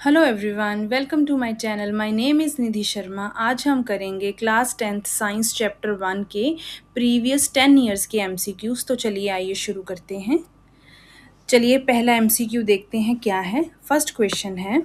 Hello everyone, welcome to my channel. My name is Nidhi Sharma. आज हम करेंगे क्लास 10th साइंस चैप्टर 1 के previous 10 years के एमसीक्यूज़। तो चलिए आइए शुरू करते हैं। चलिए पहला एमसीक्यू देखते हैं क्या है। फर्स्ट क्वेश्चन है,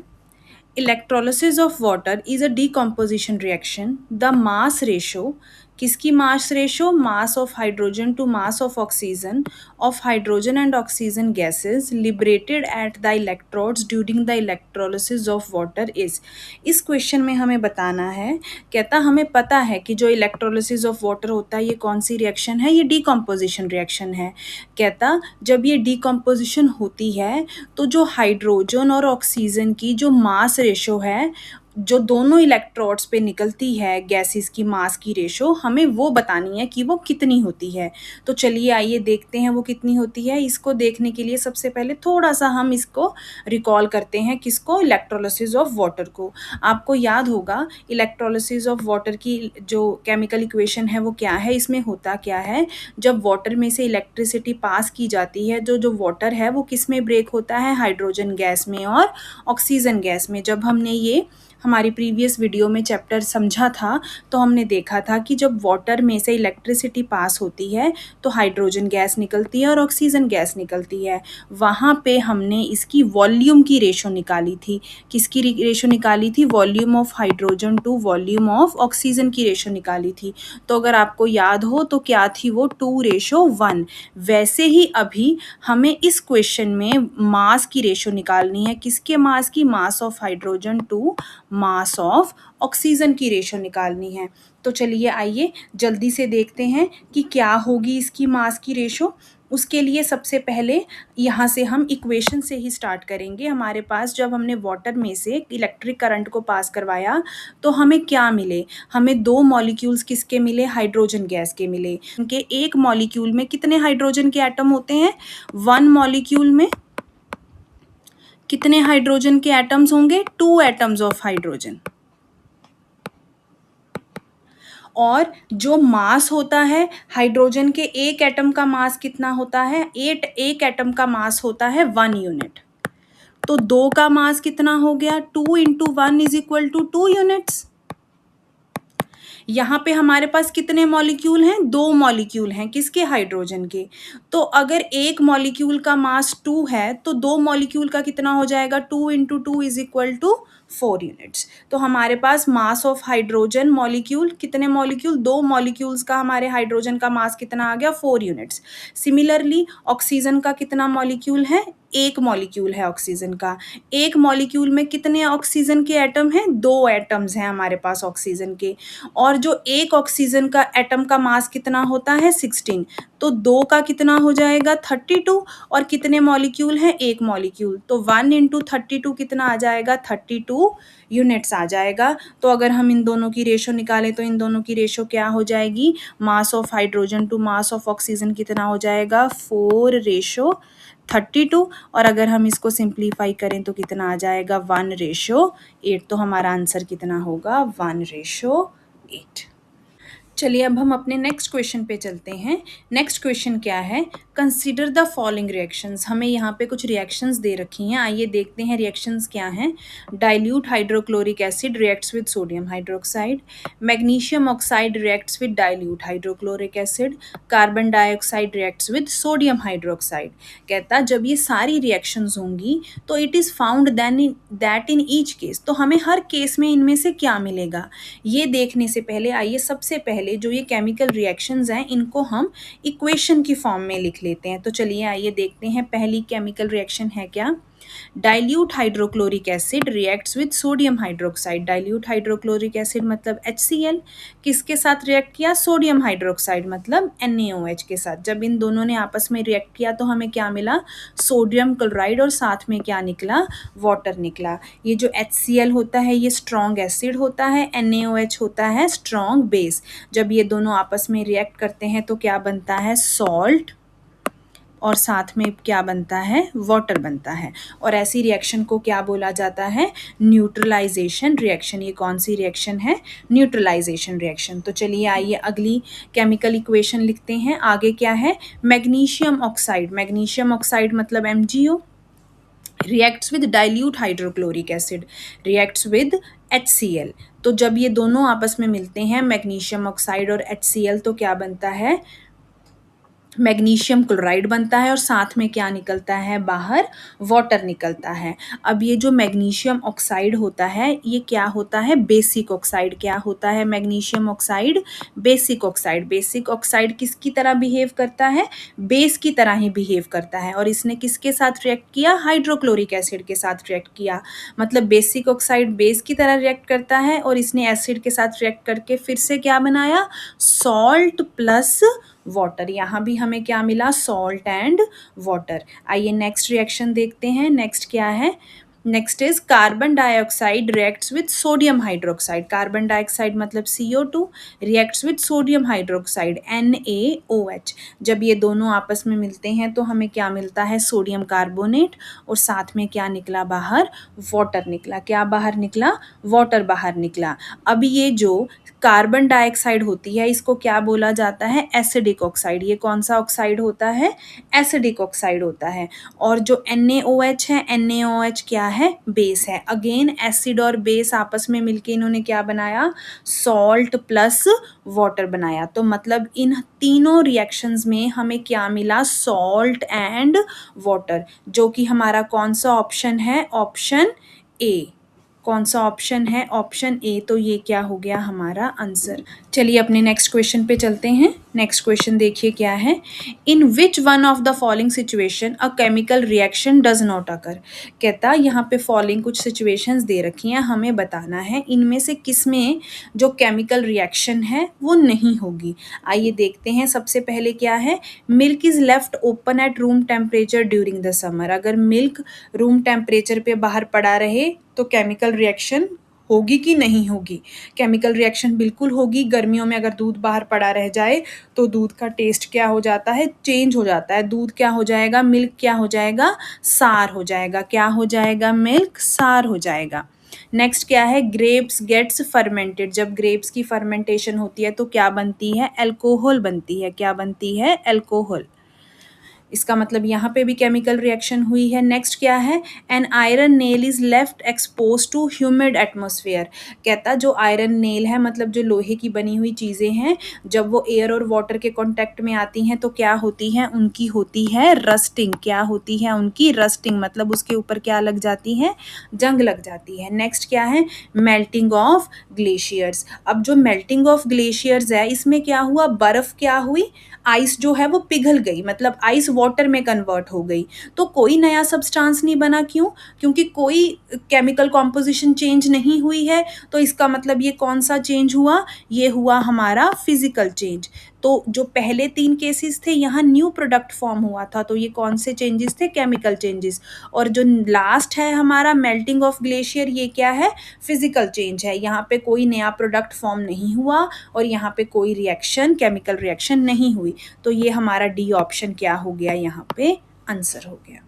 electrolysis of water is a decomposition reaction. The mass ratio, किसकी mass ratio? Mass of hydrogen to mass of oxygen of hydrogen and oxygen gases liberated at the electrodes during the electrolysis of water is. इस question में हमें बताना है, कहता हमें पता है कि जो इलेक्ट्रोलिसिस ऑफ वाटर होता है ये कौन सी रिएक्शन है? ये डीकम्पोजिशन रिएक्शन है। कहता जब ये डीकम्पोजिशन होती है तो जो हाइड्रोजन और ऑक्सीजन की जो मास रेशो है, जो दोनों इलेक्ट्रोड्स पे निकलती है गैसेस की मास की रेशो, हमें वो बतानी है कि वो कितनी होती है। तो चलिए आइए देखते हैं वो कितनी होती है। इसको देखने के लिए सबसे पहले थोड़ा सा हम इसको रिकॉल करते हैं, किसको? इलेक्ट्रोलिसिस ऑफ वाटर को। आपको याद होगा इलेक्ट्रोलिसिस ऑफ वाटर की जो केमिकल इक्वेशन है वो क्या है, इसमें होता क्या है, जब वाटर में से इलेक्ट्रिसिटी पास की जाती है, जो जो वाटर है वो किस में ब्रेक होता है? हाइड्रोजन गैस में और ऑक्सीजन गैस में। जब हमने ये हमारी प्रीवियस वीडियो में चैप्टर समझा था तो हमने देखा था कि जब वाटर में से इलेक्ट्रिसिटी पास होती है तो हाइड्रोजन गैस निकलती है और ऑक्सीजन गैस निकलती है। वहाँ पे हमने इसकी वॉल्यूम की रेशो निकाली थी। किसकी रेशो निकाली थी? Volume of hydrogen to volume of oxygen की रेशो निकाली थी। तो अगर आपको याद हो तो क्या थी वो? 2:1। वैसे ही अभी हमें इस क्वेश्चन में मास की रेशो निकालनी है। किसके मास की? Mass of hydrogen to mass of oxygen की रेशो निकालनी है। तो चलिए आइए जल्दी से देखते हैं कि क्या होगी इसकी मास की रेशो। उसके लिए सबसे पहले यहाँ से हम इक्वेशन से ही स्टार्ट करेंगे। हमारे पास जब हमने वाटर में से इलेक्ट्रिक करंट को पास करवाया तो हमें क्या मिले? हमें दो मॉलिक्यूल्स किसके मिले? हाइड्रोजन गैस के मिले। उनके एक मॉलिक्यूल में कितने हाइड्रोजन के एटम होते हैं? 1 मॉलिक्यूल में कितने हाइड्रोजन के एटम्स होंगे? 2 एटम्स ऑफ हाइड्रोजन। और जो मास होता है हाइड्रोजन के एक एटम का मास कितना होता है? एक एटम का मास होता है 1 यूनिट। तो 2 का मास कितना हो गया? 2 into 1 is equal to 2 units. यहाँ पे हमारे पास कितने मॉलिक्यूल हैं? 2 मॉलिक्यूल हैं। किसके? हाइड्रोजन के। तो अगर एक मॉलिक्यूल का मास 2 है तो 2 मॉलिक्यूल का कितना हो जाएगा? 2 into 2 is equal to 4 units. तो हमारे पास मास ऑफ हाइड्रोजन मॉलिक्यूल, कितने मॉलिक्यूल? 2 मॉलिक्यूल्स का हमारे हाइड्रोजन का मास कितना आ गया? 4 यूनिट्स। सिमिलरली ऑक्सीजन का कितना मॉलिक्यूल है? एक मॉलिक्यूल है ऑक्सीजन का। एक मॉलिक्यूल में कितने ऑक्सीजन के एटम हैं? 2 एटम्स हैं हमारे पास ऑक्सीजन के। और जो एक ऑक्सीजन का एटम का मास कितना होता है? 16। तो 2 का कितना हो जाएगा? 32। और कितने मॉलिक्यूल हैं? एक मॉलिक्यूल। तो 1 इंटू 32 कितना आ जाएगा? 32 यूनिट्स आ जाएगा। तो अगर हम इन दोनों की रेशो निकालें तो इन दोनों की रेशो क्या हो जाएगी? Mass of hydrogen to mass of oxygen कितना हो जाएगा? 4:32। और अगर हम इसको सिंप्लीफाई करें तो कितना आ जाएगा? 1:8। तो हमारा आंसर कितना होगा? 1:8। चलिए अब हम अपने नेक्स्ट क्वेश्चन पे चलते हैं। नेक्स्ट क्वेश्चन क्या है? Consider the following reactions. हमें यहाँ पे कुछ रिएक्शंस दे रखी हैं। आइए देखते हैं रिएक्शंस क्या हैं। Dilute hydrochloric acid reacts with sodium hydroxide. Magnesium oxide reacts with dilute hydrochloric acid. Carbon dioxide reacts with sodium hydroxide. कहता जब ये सारी रिएक्शंस होंगी तो it is found that in each case, तो हमें हर केस में इनमें से क्या मिलेगा ये देखने से पहले आइए सबसे पहले जो ये केमिकल रिएक्शंस हैं इनको हम इक्वेशन की फॉर्म में लिख लेते हैं। तो चलिए आइए देखते हैं पहली केमिकल रिएक्शन है क्या। Dilute hydrochloric acid reacts with sodium hydroxide. Dilute hydrochloric acid मतलब HCl, किसके साथ रिएक्ट किया? सोडियम हाइड्रोक्साइड मतलब NaOH के साथ। जब इन दोनों ने आपस में रिएक्ट किया तो हमें क्या मिला? सोडियम क्लोराइड और साथ में क्या निकला? वाटर निकला। ये जो HCl होता है ये स्ट्रॉन्ग एसिड होता है, NaOH होता है स्ट्रॉन्ग बेस। जब ये दोनों आपस में रिएक्ट करते हैं तो क्या बनता है? सॉल्ट, और साथ में क्या बनता है? वाटर बनता है। और ऐसी रिएक्शन को क्या बोला जाता है? Neutralisation reaction. ये कौन सी रिएक्शन है? Neutralisation reaction. तो चलिए आइए अगली केमिकल इक्वेशन लिखते हैं। आगे क्या है? Magnesium oxide. मैग्नीशियम ऑक्साइड मतलब MgO। Reacts with dilute hydrochloric acid, reacts with HCl। तो जब ये दोनों आपस में मिलते हैं मैग्नीशियम ऑक्साइड और HCl तो क्या बनता है, मैग्नीशियम क्लोराइड बनता है और साथ में क्या निकलता है बाहर, वाटर निकलता है। अब ये जो मैग्नीशियम ऑक्साइड होता है ये क्या होता है, बेसिक ऑक्साइड। क्या होता है magnesium oxide, basic oxide. Basic oxide किसकी तरह बिहेव करता है, बेस की तरह ही बिहेव करता है। और इसने किसके साथ रिएक्ट किया, हाइड्रोक्लोरिक एसिड के साथ रिएक्ट किया। मतलब बेसिक ऑक्साइड बेस की तरह रिएक्ट करता है और इसने एसिड के साथ रिएक्ट करके फिर से क्या बनाया, सॉल्ट प्लस वाटर। यहाँ भी हमें क्या मिला, सॉल्ट एंड वाटर। आइए नेक्स्ट रिएक्शन देखते हैं। नेक्स्ट क्या है, next is carbon dioxide reacts with sodium hydroxide. Carbon dioxide मतलब CO2 reacts with sodium hydroxide NaOH। जब ये दोनों आपस में मिलते हैं तो हमें क्या मिलता है, सोडियम कार्बोनेट और साथ में क्या निकला बाहर, वाटर निकला। क्या बाहर निकला, वाटर बाहर निकला। अब ये जो कार्बन डाइऑक्साइड होती है इसको क्या बोला जाता है, एसिडिक ऑक्साइड। ये कौन सा ऑक्साइड होता है, एसिडिक ऑक्साइड होता है। और जो NaOH है, NaOH क्या है, बेस है। अगेन एसिड और बेस आपस में मिलके इन्होंने क्या बनाया, सॉल्ट प्लस वाटर बनाया। तो मतलब इन तीनों रिएक्शंस में हमें क्या मिला, सॉल्ट एंड वाटर, जो कि हमारा कौन सा ऑप्शन है, ऑप्शन ए। कौन सा ऑप्शन है, ऑप्शन ए। तो ये क्या हो गया हमारा आंसर। चलिए अपने नेक्स्ट क्वेश्चन पे चलते हैं। नेक्स्ट क्वेश्चन देखिए क्या है, in which one of the following situation a chemical reaction does not occur. कहता यहाँ पे फॉलोइंग कुछ सिचुएशंस दे रखी हैं, हमें बताना है इनमें से किस में जो केमिकल रिएक्शन है वो नहीं होगी। आइए देखते हैं। सबसे पहले क्या है, milk is left open at room temperature during the summer. अगर मिल्क रूम टेम्परेचर पे बाहर पड़ा रहे तो केमिकल रिएक्शन होगी कि नहीं होगी, केमिकल रिएक्शन बिल्कुल होगी। गर्मियों में अगर दूध बाहर पड़ा रह जाए तो दूध का टेस्ट क्या हो जाता है, चेंज हो जाता है। दूध क्या हो जाएगा, मिल्क क्या हो जाएगा, सार हो जाएगा। क्या हो जाएगा, मिल्क सार हो जाएगा। नेक्स्ट क्या है, ग्रेप्स गेट्स फर्मेंटेड। जब ग्रेप्स की फर्मेंटेशन होती है तो क्या बनती है, अल्कोहल बनती है। क्या बनती है, अल्कोहल। इसका मतलब यहाँ पे भी केमिकल रिएक्शन हुई है। नेक्स्ट क्या है, an iron nail is left expose to humid atmosphere. कहता जो आयरन नेल है मतलब जो लोहे की बनी हुई चीज़ें हैं, जब वो एयर और वाटर के कांटेक्ट में आती हैं तो क्या होती हैं, उनकी होती है रस्टिंग। क्या होती है, उनकी रस्टिंग, मतलब उसके ऊपर क्या लग जाती है, जंग लग जाती है। नेक्स्ट क्या है, मेल्टिंग ऑफ ग्लेशियर्स। अब जो मेल्टिंग ऑफ ग्लेशियर्स है इसमें क्या हुआ, बर्फ क्या हुई, आइस जो है वो पिघल गई, मतलब आइस वाटर में कन्वर्ट हो गई। तो कोई नया सब्सटेंस नहीं बना। क्यों, क्योंकि कोई केमिकल कॉम्पोजिशन चेंज नहीं हुई है। तो इसका मतलब ये कौन सा चेंज हुआ, ये हुआ हमारा फिजिकल चेंज। तो जो पहले 3 केसेस थे यहाँ न्यू प्रोडक्ट फॉर्म हुआ था, तो ये कौन से चेंजेस थे, केमिकल चेंजेस। और जो लास्ट है हमारा मेल्टिंग ऑफ ग्लेशियर, ये क्या है, फिजिकल चेंज है। यहाँ पे कोई नया प्रोडक्ट फॉर्म नहीं हुआ और यहाँ पे कोई रिएक्शन, केमिकल रिएक्शन नहीं हुई। तो ये हमारा डी ऑप्शन क्या हो गया, यहाँ पे आंसर हो गया।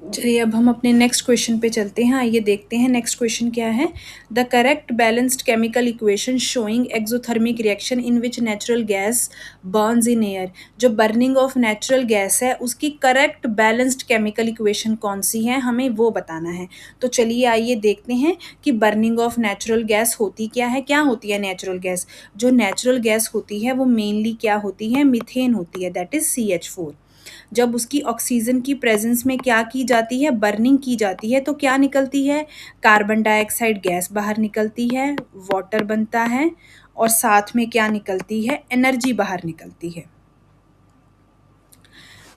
चलिए अब हम अपने नेक्स्ट क्वेश्चन पे चलते हैं। आइए देखते हैं नेक्स्ट क्वेश्चन क्या है, the correct balanced chemical equation showing exothermic reaction in which natural gas Burns in air. जो बर्निंग ऑफ नेचुरल गैस है उसकी करेक्ट बैलेंस्ड केमिकल इक्वेशन कौन सी है, हमें वो बताना है। तो चलिए आइए देखते हैं कि बर्निंग ऑफ नेचुरल गैस होती क्या है। क्या होती है नेचुरल गैस, जो नेचुरल गैस होती है वो मेनली क्या होती है, मीथेन होती है, दैट इज CH4। जब उसकी ऑक्सीजन की प्रेजेंस में क्या की जाती है, बर्निंग की जाती है, तो क्या निकलती है, कार्बन डाइऑक्साइड गैस बाहर निकलती है, वाटर बनता है और साथ में क्या निकलती है, एनर्जी बाहर निकलती है।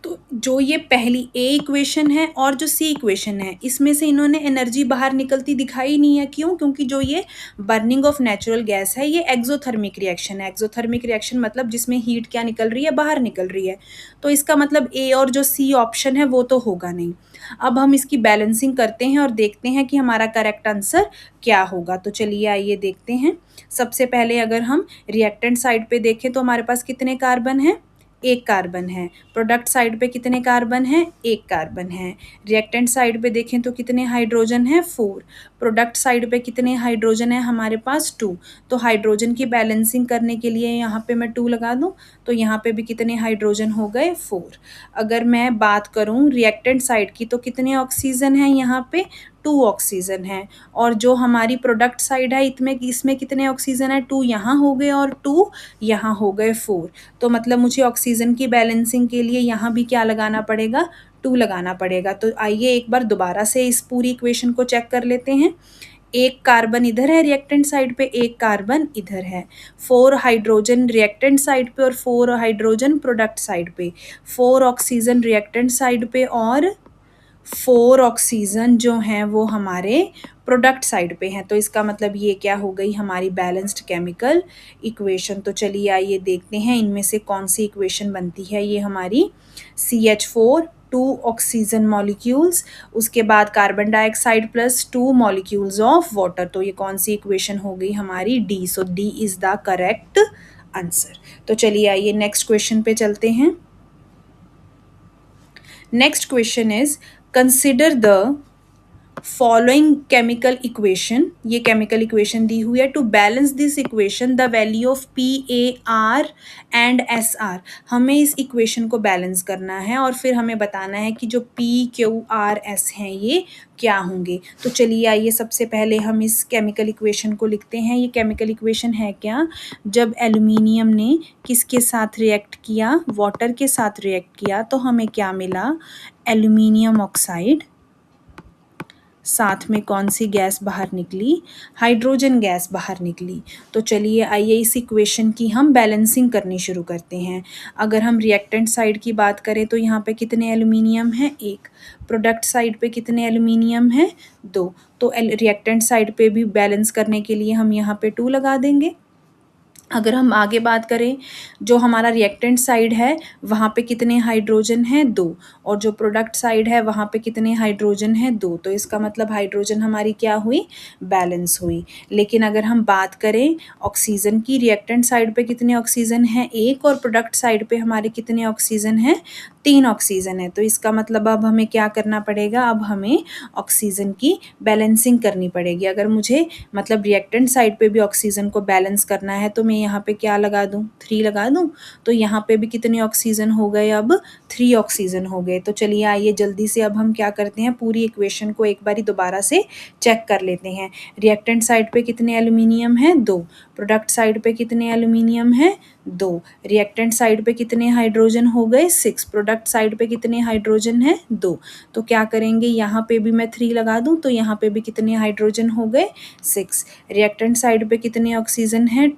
तो जो ये पहली ए इक्वेशन है और जो सी इक्वेशन है इसमें से इन्होंने एनर्जी बाहर निकलती दिखाई नहीं है। क्यों, क्योंकि जो ये बर्निंग ऑफ नेचुरल गैस है ये एक्सोथर्मिक रिएक्शन है। एक्सोथर्मिक रिएक्शन मतलब जिसमें हीट क्या निकल रही है, बाहर निकल रही है। तो इसका मतलब ए और जो सी ऑप्शन है वो तो होगा नहीं। अब हम इसकी बैलेंसिंग करते हैं और देखते हैं कि हमारा करेक्ट आंसर क्या होगा। तो चलिए आइए देखते हैं। सबसे पहले अगर हम रिएक्टेंट साइड पे देखें तो हमारे पास कितने कार्बन हैं, एक कार्बन है। प्रोडक्ट साइड पे कितने कार्बन हैं, एक कार्बन है। रिएक्टेंट साइड पे देखें तो कितने हाइड्रोजन हैं, 4। प्रोडक्ट साइड पे कितने हाइड्रोजन है हमारे पास 2। तो हाइड्रोजन की बैलेंसिंग करने के लिए यहाँ पे मैं 2 लगा दूँ, तो यहाँ पे भी कितने हाइड्रोजन हो गए 4। अगर मैं बात करूँ रिएक्टेंट साइड की तो कितने ऑक्सीजन हैं यहाँ पे 2 ऑक्सीजन है। और जो हमारी प्रोडक्ट साइड है इसमें कितने ऑक्सीजन है 2 यहाँ हो गए और 2 यहाँ हो गए 4। तो मतलब मुझे ऑक्सीजन की बैलेंसिंग के लिए यहाँ भी क्या लगाना पड़ेगा 2 लगाना पड़ेगा। तो आइए एक बार दोबारा से इस पूरी इक्वेशन को चेक कर लेते हैं। एक कार्बन इधर है रिएक्टेंट साइड पे, एक कार्बन इधर है। 4 हाइड्रोजन रिएक्टेंट साइड पे और 4 हाइड्रोजन प्रोडक्ट साइड पे। 4 ऑक्सीजन रिएक्टेंट साइड पे और 4 ऑक्सीजन जो हैं वो हमारे प्रोडक्ट साइड पे हैं। तो इसका मतलब ये क्या हो गई हमारी बैलेंस्ड केमिकल इक्वेशन। तो चलिए आइए देखते हैं इनमें से कौन सी इक्वेशन बनती है। ये हमारी CH4 2 ऑक्सीजन मॉलिक्यूल्स, उसके बाद carbon dioxide plus 2 molecules of water. तो ये कौन सी इक्वेशन हो गई हमारी D। So D is the correct answer. तो चलिए आइए नेक्स्ट क्वेश्चन पे चलते हैं। Next question is consider the following chemical equation. ये केमिकल इक्वेशन दी हुई है। To balance this equation the value of PAR and SR। हमें इस इक्वेशन को बैलेंस करना है और फिर हमें बताना है कि जो PQRS हैं ये क्या होंगे। तो चलिए आइए सबसे पहले हम इस केमिकल इक्वेशन को लिखते हैं। ये केमिकल इक्वेशन है क्या, जब एल्यूमिनियम ने किसके साथ रिएक्ट किया, वाटर के साथ रिएक्ट किया, तो हमें क्या मिला एल्यूमिनियम ऑक्साइड, साथ में कौन सी गैस बाहर निकली, हाइड्रोजन गैस बाहर निकली। तो चलिए आइए इस इक्वेशन की हम बैलेंसिंग करनी शुरू करते हैं। अगर हम रिएक्टेंट साइड की बात करें तो यहाँ पे कितने एल्यूमिनियम हैं 1, प्रोडक्ट साइड पे कितने एल्यूमिनियम हैं 2। तो रिएक्टेंट साइड पे भी बैलेंस करने के लिए हम यहाँ पे 2 लगा देंगे। अगर हम आगे बात करें जो हमारा रिएक्टेंट साइड है वहाँ पे कितने हाइड्रोजन हैं 2, और जो प्रोडक्ट साइड है वहाँ पे कितने हाइड्रोजन हैं 2। तो इसका मतलब हाइड्रोजन हमारी क्या हुई बैलेंस हुई। लेकिन अगर हम बात करें ऑक्सीजन की, रिएक्टेंट साइड पे कितने ऑक्सीजन हैं 1 और प्रोडक्ट साइड पे हमारे कितने ऑक्सीजन हैं 3 ऑक्सीजन है। तो इसका मतलब अब हमें क्या करना पड़ेगा, अब हमें ऑक्सीजन की बैलेंसिंग करनी पड़ेगी। अगर मुझे मतलब रिएक्टेंट साइड पे भी ऑक्सीजन को बैलेंस करना है तो मैं यहाँ पे क्या लगा दूँ 3 लगा दूँ। तो यहाँ पे भी कितने ऑक्सीजन हो गए, अब 3 ऑक्सीजन हो गए। तो चलिए आइए जल्दी से अब हम क्या करते हैं पूरी इक्वेशन को एक बारी दोबारा से चेक कर लेते हैं। रिएक्टेंट साइड पे कितने एल्यूमिनियम हैं 2, प्रोडक्ट साइड पे कितने एल्यूमिनियम हैं 2, रिएक्टेंट साइड पे कितने हाइड्रोजन हो गए 6, प्रोडक्ट साइड पे कितने हाइड्रोजन हैं 2। तो क्या करेंगे यहाँ पे भी मैं 3 लगा दूँ, तो यहाँ पे भी कितने हाइड्रोजन हो गए 6। रिएक्टेंट साइड पे कितने ऑक्सीजन हैं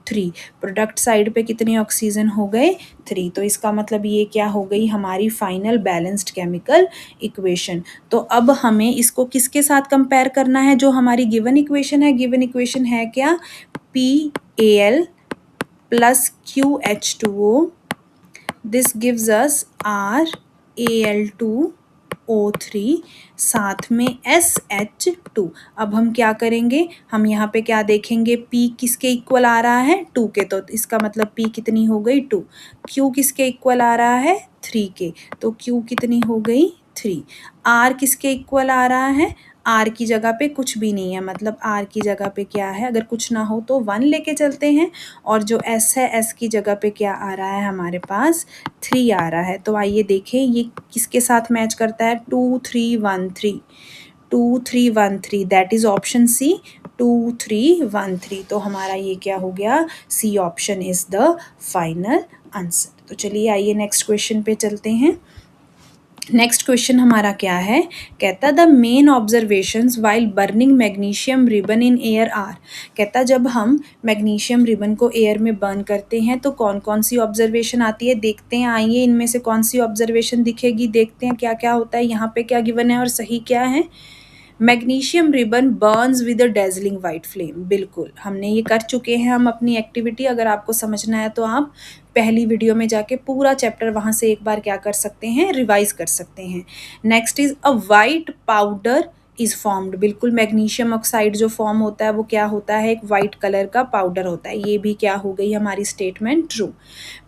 3, प्रोडक्ट साइड पे कितने ऑक्सीजन हो गए 3। तो इसका मतलब ये क्या हो गई हमारी फाइनल बैलेंस्ड केमिकल इक्वेशन। तो अब हमें इसको किसके साथ कंपेयर करना है, जो हमारी गिवन इक्वेशन है। गिवन इक्वेशन है क्या PAl plus QH2O, this gives us RAl2O3 साथ में SH2। अब हम क्या करेंगे, हम यहाँ पे क्या देखेंगे P किसके इक्वल आ रहा है 2 के, तो इसका मतलब P कितनी हो गई 2। Q किसके इक्वल आ रहा है 3 के, तो Q कितनी हो गई 3। R किसके इक्वल आ रहा है, R की जगह पे कुछ भी नहीं है, मतलब R की जगह पे क्या है, अगर कुछ ना हो तो 1 लेके चलते हैं। और जो S है S की जगह पे क्या आ रहा है हमारे पास 3 आ रहा है। तो आइए देखें ये किसके साथ मैच करता है 2 3 1 3, 2 3 1 3, दैट इज ऑप्शन C 2 3 1 3। तो हमारा ये क्या हो गया C option is the final answer. तो चलिए आइए नेक्स्ट क्वेश्चन पे चलते हैं। नेक्स्ट क्वेश्चन हमारा क्या है, कहता the main observations while burning magnesium ribbon in air are. कहता जब हम मैग्नीशियम रिबन को एयर में बर्न करते हैं तो कौन कौन सी ऑब्जर्वेशन आती है, देखते हैं। आइए इनमें से कौन सी ऑब्जर्वेशन दिखेगी, देखते हैं क्या क्या होता है, यहाँ पे क्या गिवन है और सही क्या है। Magnesium ribbon Burns with a dazzling white flame. बिल्कुल हमने ये कर चुके हैं हम अपनी एक्टिविटी। अगर आपको समझना है तो आप पहली वीडियो में जाके पूरा चैप्टर वहाँ से एक बार क्या कर सकते हैं रिवाइज कर सकते हैं। Next is a white powder is formed. बिल्कुल, मैग्नीशियम ऑक्साइड जो फॉर्म होता है वो क्या होता है, एक वाइट कलर का पाउडर होता है। ये भी क्या हो गई हमारी statement true.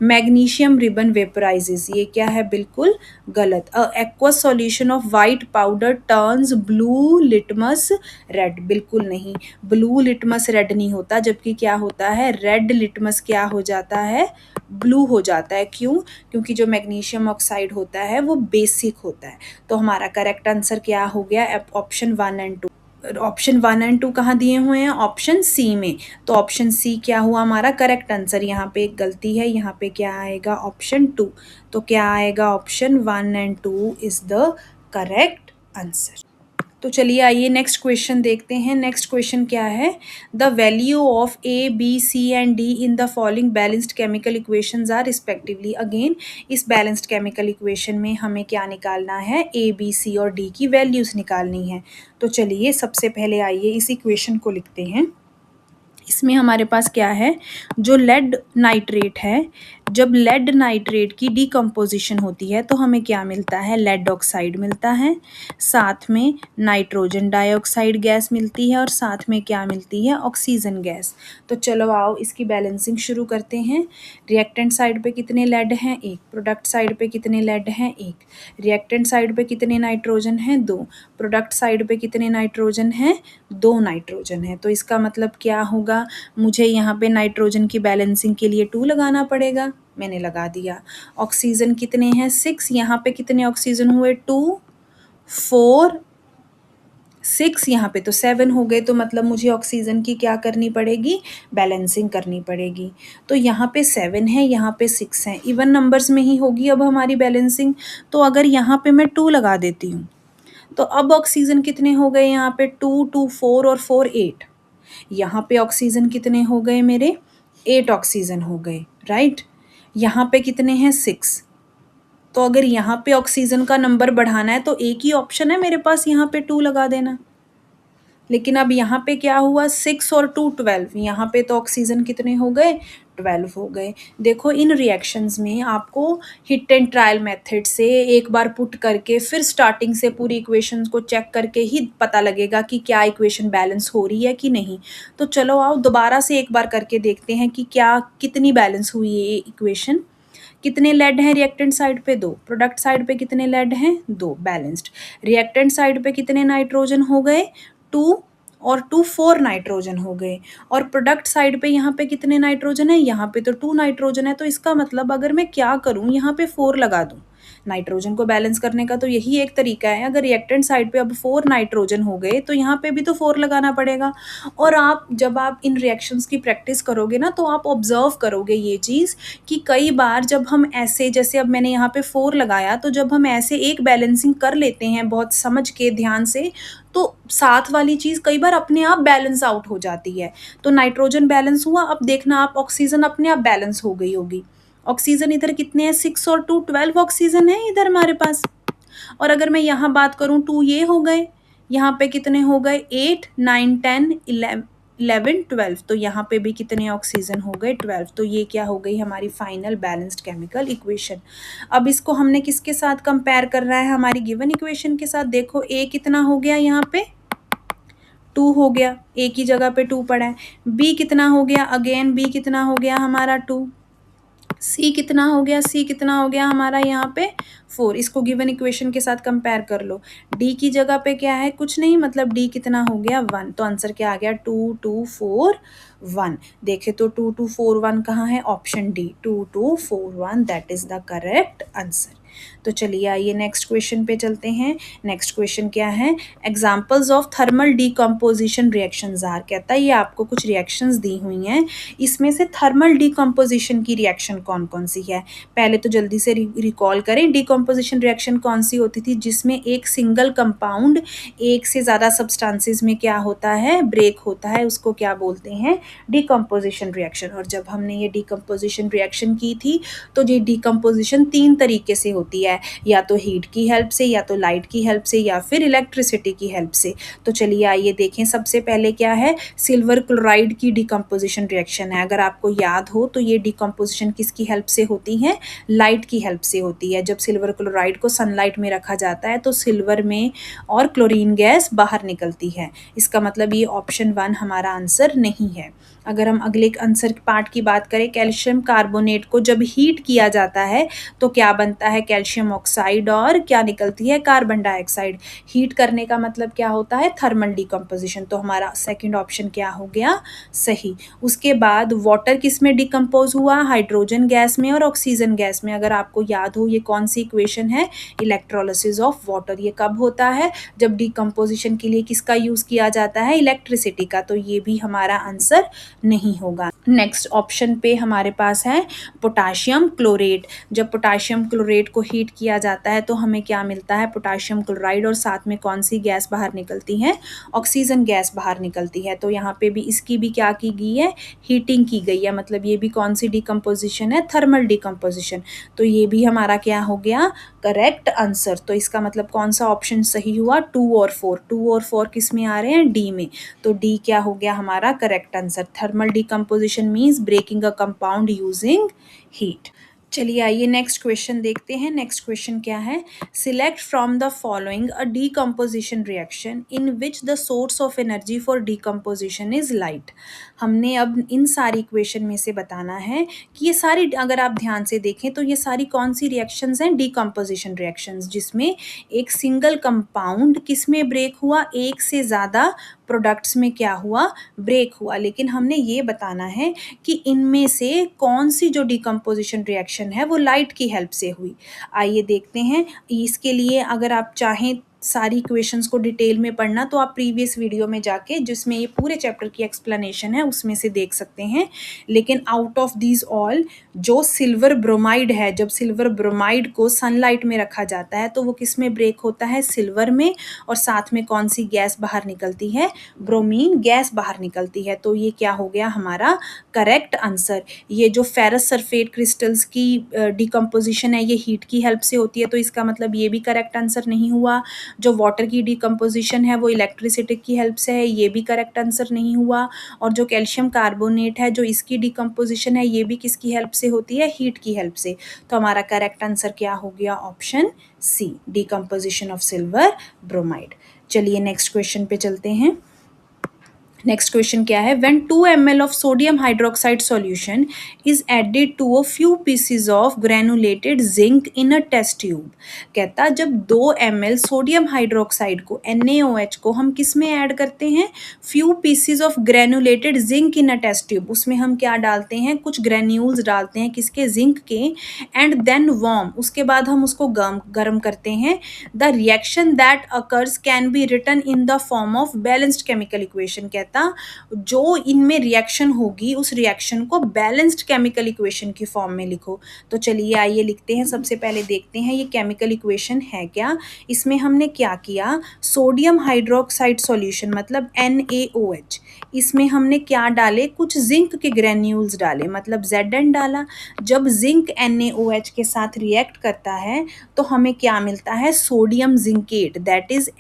Magnesium ribbon vaporises, ये क्या है, बिल्कुल गलत। A aqueous solution of white powder turns blue litmus red, बिल्कुल नहीं, ब्लू लिटमस रेड नहीं होता, जबकि क्या होता है, रेड लिटमस क्या हो जाता है, ब्लू हो जाता है। क्यों? क्योंकि जो मैग्नीशियम ऑक्साइड होता है वो बेसिक होता है। तो हमारा करेक्ट आंसर क्या हो गया, ऑप्शन 1 एंड 2। ऑप्शन 1 एंड 2 कहाँ दिए हुए हैं, ऑप्शन सी में। तो ऑप्शन सी क्या हुआ हमारा करेक्ट आंसर। यहाँ पे एक गलती है, यहाँ पे क्या आएगा, ऑप्शन 2। तो क्या आएगा, option 1 and 2 is the correct answer. तो चलिए आइए नेक्स्ट क्वेश्चन देखते हैं। नेक्स्ट क्वेश्चन क्या है, the value of A B C and D in the following balanced chemical equations are respectively. Again इस बैलेंस्ड केमिकल इक्वेशन में हमें क्या निकालना है, ए बी सी और डी की वैल्यूज निकालनी है। तो चलिए सबसे पहले आइए इस इक्वेशन को लिखते हैं। इसमें हमारे पास क्या है, जो लेड नाइट्रेट है, जब लेड नाइट्रेट की डीकम्पोजिशन होती है तो हमें क्या मिलता है, लेड ऑक्साइड मिलता है, साथ में नाइट्रोजन डाइऑक्साइड गैस मिलती है और साथ में क्या मिलती है, ऑक्सीजन गैस। तो चलो आओ इसकी बैलेंसिंग शुरू करते हैं। रिएक्टेंट साइड पे कितने लेड हैं, एक। प्रोडक्ट साइड पे कितने लेड हैं, एक। रिएक्टेंट साइड पे कितने नाइट्रोजन हैं, दो। प्रोडक्ट साइड पे कितने नाइट्रोजन हैं, दो नाइट्रोजन है। तो इसका मतलब क्या होगा, मुझे यहाँ पे नाइट्रोजन की बैलेंसिंग के लिए 2 लगाना पड़ेगा, मैंने लगा दिया। ऑक्सीजन कितने हैं, 6, यहाँ पे कितने ऑक्सीजन हुए, 2 4 6, यहाँ पे तो 7 हो गए। तो मतलब मुझे ऑक्सीजन की क्या करनी पड़ेगी, बैलेंसिंग करनी पड़ेगी। तो यहाँ पे 7 है, यहाँ पे 6 है, इवन नंबर्स में ही होगी अब हमारी बैलेंसिंग। तो अगर यहाँ पे मैं 2 लगा देती हूँ तो अब ऑक्सीजन कितने हो गए, यहाँ पे 2 2 4 और 4 8। यहाँ पे ऑक्सीजन कितने हो गए मेरे, 8 ऑक्सीजन हो गए, राइट। यहाँ पे कितने हैं, 6। तो अगर यहाँ पे ऑक्सीजन का नंबर बढ़ाना है तो एक ही ऑप्शन है मेरे पास, यहाँ पे 2 लगा देना। लेकिन अब यहाँ पे क्या हुआ, 6 और 2 12, यहाँ पे तो ऑक्सीजन कितने हो गए, 12 हो गए। देखो इन रिएक्शंस में आपको हिट एंड ट्रायल मेथड से एक बार पुट करके फिर स्टार्टिंग से पूरी इक्वेशंस को चेक करके ही पता लगेगा कि क्या इक्वेशन बैलेंस हो रही है कि नहीं। तो चलो आओ दोबारा से एक बार करके देखते हैं कि क्या कितनी बैलेंस हुई है ये इक्वेशन। कितने लेड हैं रिएक्टेंट साइड पे, 2। प्रोडक्ट साइड पे कितने लेड हैं, 2, बैलेंस्ड। रिएक्टेंट साइड पे कितने नाइट्रोजन हो गए, 2 और 2 4 नाइट्रोजन हो गए। और प्रोडक्ट साइड पे यहाँ पे कितने नाइट्रोजन है, यहाँ पे तो 2 नाइट्रोजन है। तो इसका मतलब अगर मैं क्या करूँ, यहाँ पे 4 लगा दूँ। नाइट्रोजन को बैलेंस करने का तो यही एक तरीका है। अगर रिएक्टेंट साइड पे अब 4 नाइट्रोजन हो गए तो यहाँ पे भी तो 4 लगाना पड़ेगा। और आप जब आप इन रिएक्शंस की प्रैक्टिस करोगे ना तो आप ऑब्जर्व करोगे ये चीज़ कि कई बार जब हम ऐसे, जैसे अब मैंने यहाँ पे 4 लगाया, तो जब हम ऐसे एक बैलेंसिंग कर लेते हैं बहुत समझ के ध्यान से, तो साथ वाली चीज़ कई बार अपने आप बैलेंस आउट हो जाती है। तो नाइट्रोजन बैलेंस हुआ, अब देखना आप ऑक्सीजन अपने आप बैलेंस हो गई होगी। ऑक्सीजन इधर कितने हैं, 6 और 2 12 ऑक्सीजन है इधर हमारे पास। और अगर मैं यहाँ बात करूँ, 2 ये हो गए, यहाँ पे कितने हो गए, 8 9 10 11 12। तो यहाँ पे भी कितने ऑक्सीजन हो गए, 12। तो ये क्या हो गई हमारी फाइनल बैलेंस्ड केमिकल इक्वेशन। अब इसको हमने किसके साथ कंपेयर करना है, हमारी गिवन इक्वेशन के साथ। देखो ए कितना हो गया, यहाँ पे 2 हो गया, ए की जगह पे 2 पड़ा है। बी कितना हो गया, अगेन बी कितना हो गया हमारा 2। सी कितना हो गया, सी कितना हो गया हमारा यहाँ पे 4। इसको गिवन इक्वेशन के साथ कंपेयर कर लो। डी की जगह पे क्या है, कुछ नहीं, मतलब डी कितना हो गया 1। तो आंसर क्या आ गया, 2 2 4 1। देखे तो 2 2 4 1 कहाँ है, option D 2 2 4 1, that is the correct answer. तो चलिए आइए नेक्स्ट क्वेश्चन पे चलते हैं। नेक्स्ट क्वेश्चन क्या है, examples of thermal decomposition reactions are. कहता है ये आपको कुछ रिएक्शंस दी हुई हैं, इसमें से थर्मल डीकम्पोजिशन की रिएक्शन कौन कौन सी है। पहले तो जल्दी से रिकॉल करें, डीकम्पोजिशन रिएक्शन कौन सी होती थी, जिसमें एक सिंगल कंपाउंड एक से ज़्यादा सब्सटेंसेस में क्या होता है, ब्रेक होता है, उसको क्या बोलते हैं, डीकम्पोजिशन रिएक्शन। और जब हमने ये डीकम्पोजिशन रिएक्शन की थी तो ये डीकम्पोजिशन 3 तरीके से होती होती है, या तो हीट की हेल्प से, या तो लाइट की हेल्प से, या फिर इलेक्ट्रिसिटी की हेल्प से। तो चलिए आइए देखें, सबसे पहले क्या है, सिल्वर क्लोराइड की डिकम्पोजिशन रिएक्शन है। अगर आपको याद हो तो ये डिकम्पोजिशन किसकी हेल्प से होती है, लाइट की हेल्प से होती है। जब सिल्वर क्लोराइड को सनलाइट में रखा जाता है तो सिल्वर में और क्लोरीन गैस बाहर निकलती है। इसका मतलब ये ऑप्शन 1 हमारा आंसर नहीं है। अगर हम अगले आंसर पार्ट की बात करें, कैल्शियम कार्बोनेट को जब हीट किया जाता है तो क्या बनता है, कैल्शियम ऑक्साइड और क्या निकलती है, कार्बन डाइऑक्साइड। हीट करने का मतलब क्या होता है, थर्मल डिकम्पोजिशन। तो हमारा सेकंड ऑप्शन क्या हो गया, सही। उसके बाद वाटर किस में डिकम्पोज हुआ, हाइड्रोजन गैस में और ऑक्सीजन गैस में। अगर आपको याद हो ये कौन सी इक्वेशन है, इलेक्ट्रोलिसिस ऑफ वाटर। ये कब होता है, जब डिकम्पोजिशन के लिए किसका यूज किया जाता है, इलेक्ट्रिसिटी का। तो ये भी हमारा आंसर नहीं होगा। नेक्स्ट ऑप्शन पे हमारे पास है पोटाशियम क्लोरेट। जब पोटाशियम क्लोरेट को हीट किया जाता है तो हमें क्या मिलता है, पोटाशियम क्लोराइड, और साथ में कौन सी गैस बाहर निकलती है, ऑक्सीजन गैस बाहर निकलती है। तो यहाँ पे भी इसकी भी क्या की गई है, हीटिंग की गई है। मतलब ये भी कौन सी डिकम्पोजिशन है, थर्मल डिकम्पोजिशन। तो ये भी हमारा क्या हो गया, करेक्ट आंसर। तो इसका मतलब कौन सा ऑप्शन सही हुआ, 2 और 4। 2 और 4 किस में आ रहे हैं, डी में। तो डी क्या हो गया हमारा correct answer. Thermal decomposition means breaking a compound using heat. चलिए आइए नेक्स्ट क्वेश्चन देखते हैं। नेक्स्ट क्वेश्चन क्या है, select from the following a decomposition reaction in which the source of energy for decomposition is light. हमने अब इन सारी equation में से बताना है कि ये सारी, अगर आप ध्यान से देखें तो ये सारी कौन सी रिएक्शंस हैं, डीकम्पोजिशन रिएक्शंस, जिसमें एक सिंगल कंपाउंड किस में ब्रेक हुआ, एक से ज़्यादा प्रोडक्ट्स में क्या हुआ, ब्रेक हुआ। लेकिन हमने ये बताना है कि इनमें से कौन सी जो डिकम्पोजिशन रिएक्शन है वो लाइट की हेल्प से हुई। आइए देखते हैं। इसके लिए अगर आप चाहें सारी इक्वेशंस को डिटेल में पढ़ना तो आप प्रीवियस वीडियो में जाके, जिसमें ये पूरे चैप्टर की एक्सप्लेनेशन है, उसमें से देख सकते हैं। लेकिन आउट ऑफ दीज ऑल, जो सिल्वर ब्रोमाइड है, जब सिल्वर ब्रोमाइड को सनलाइट में रखा जाता है तो वो किस में ब्रेक होता है, सिल्वर में। और साथ में कौन सी गैस बाहर निकलती है, ब्रोमीन गैस बाहर निकलती है। तो ये क्या हो गया हमारा करेक्ट आंसर। ये जो फेरस सल्फेट क्रिस्टल्स की डिकम्पोजिशन है ये हीट की हेल्प से होती है, तो इसका मतलब ये भी करेक्ट आंसर नहीं हुआ। जो वाटर की डिकम्पोजिशन है वो इलेक्ट्रिसिटी की हेल्प से है, ये भी करेक्ट आंसर नहीं हुआ। और जो कैल्शियम कार्बोनेट है, जो इसकी डिकम्पोजिशन है, ये भी किसकी हेल्प से होती है, हीट की हेल्प से। तो हमारा करेक्ट आंसर क्या हो गया, option C, decomposition of silver bromide. चलिए नेक्स्ट क्वेश्चन पे चलते हैं। नेक्स्ट क्वेश्चन क्या है, when 2 ml of sodium hydroxide solution is added to a few pieces of granulated zinc in a test tube. कहता जब 2 ml सोडियम हाइड्रोक्साइड को, NaOH को हम किस में ऐड करते हैं, few pieces of granulated zinc in a test tube. उसमें हम क्या डालते हैं, कुछ ग्रेन्यूल्स डालते हैं, किसके, जिंक के। एंड देन वार्म, उसके बाद हम उसको गर्म करते हैं। The reaction that occurs can be written in the form of balanced chemical equation. कहता जो इनमें रिएक्शन होगी उस रिएक्शन को बैलेंस्ड केमिकल इक्वेशन की फॉर्म में लिखो। तो चलिए आइए लिखते हैं। सबसे पहले देखते हैं ये केमिकल इक्वेशन है क्या। इसमें हमने क्या किया, सोडियम हाइड्रोक्साइड सॉल्यूशन मतलब NaOH, इसमें हमने क्या डाले, कुछ जिंक के ग्रेन्यूल्स डाले, मतलब Zn डाला। जब जिंक NaOH के साथ रिएक्ट करता है तो हमें क्या मिलता है, sodium zincate, that is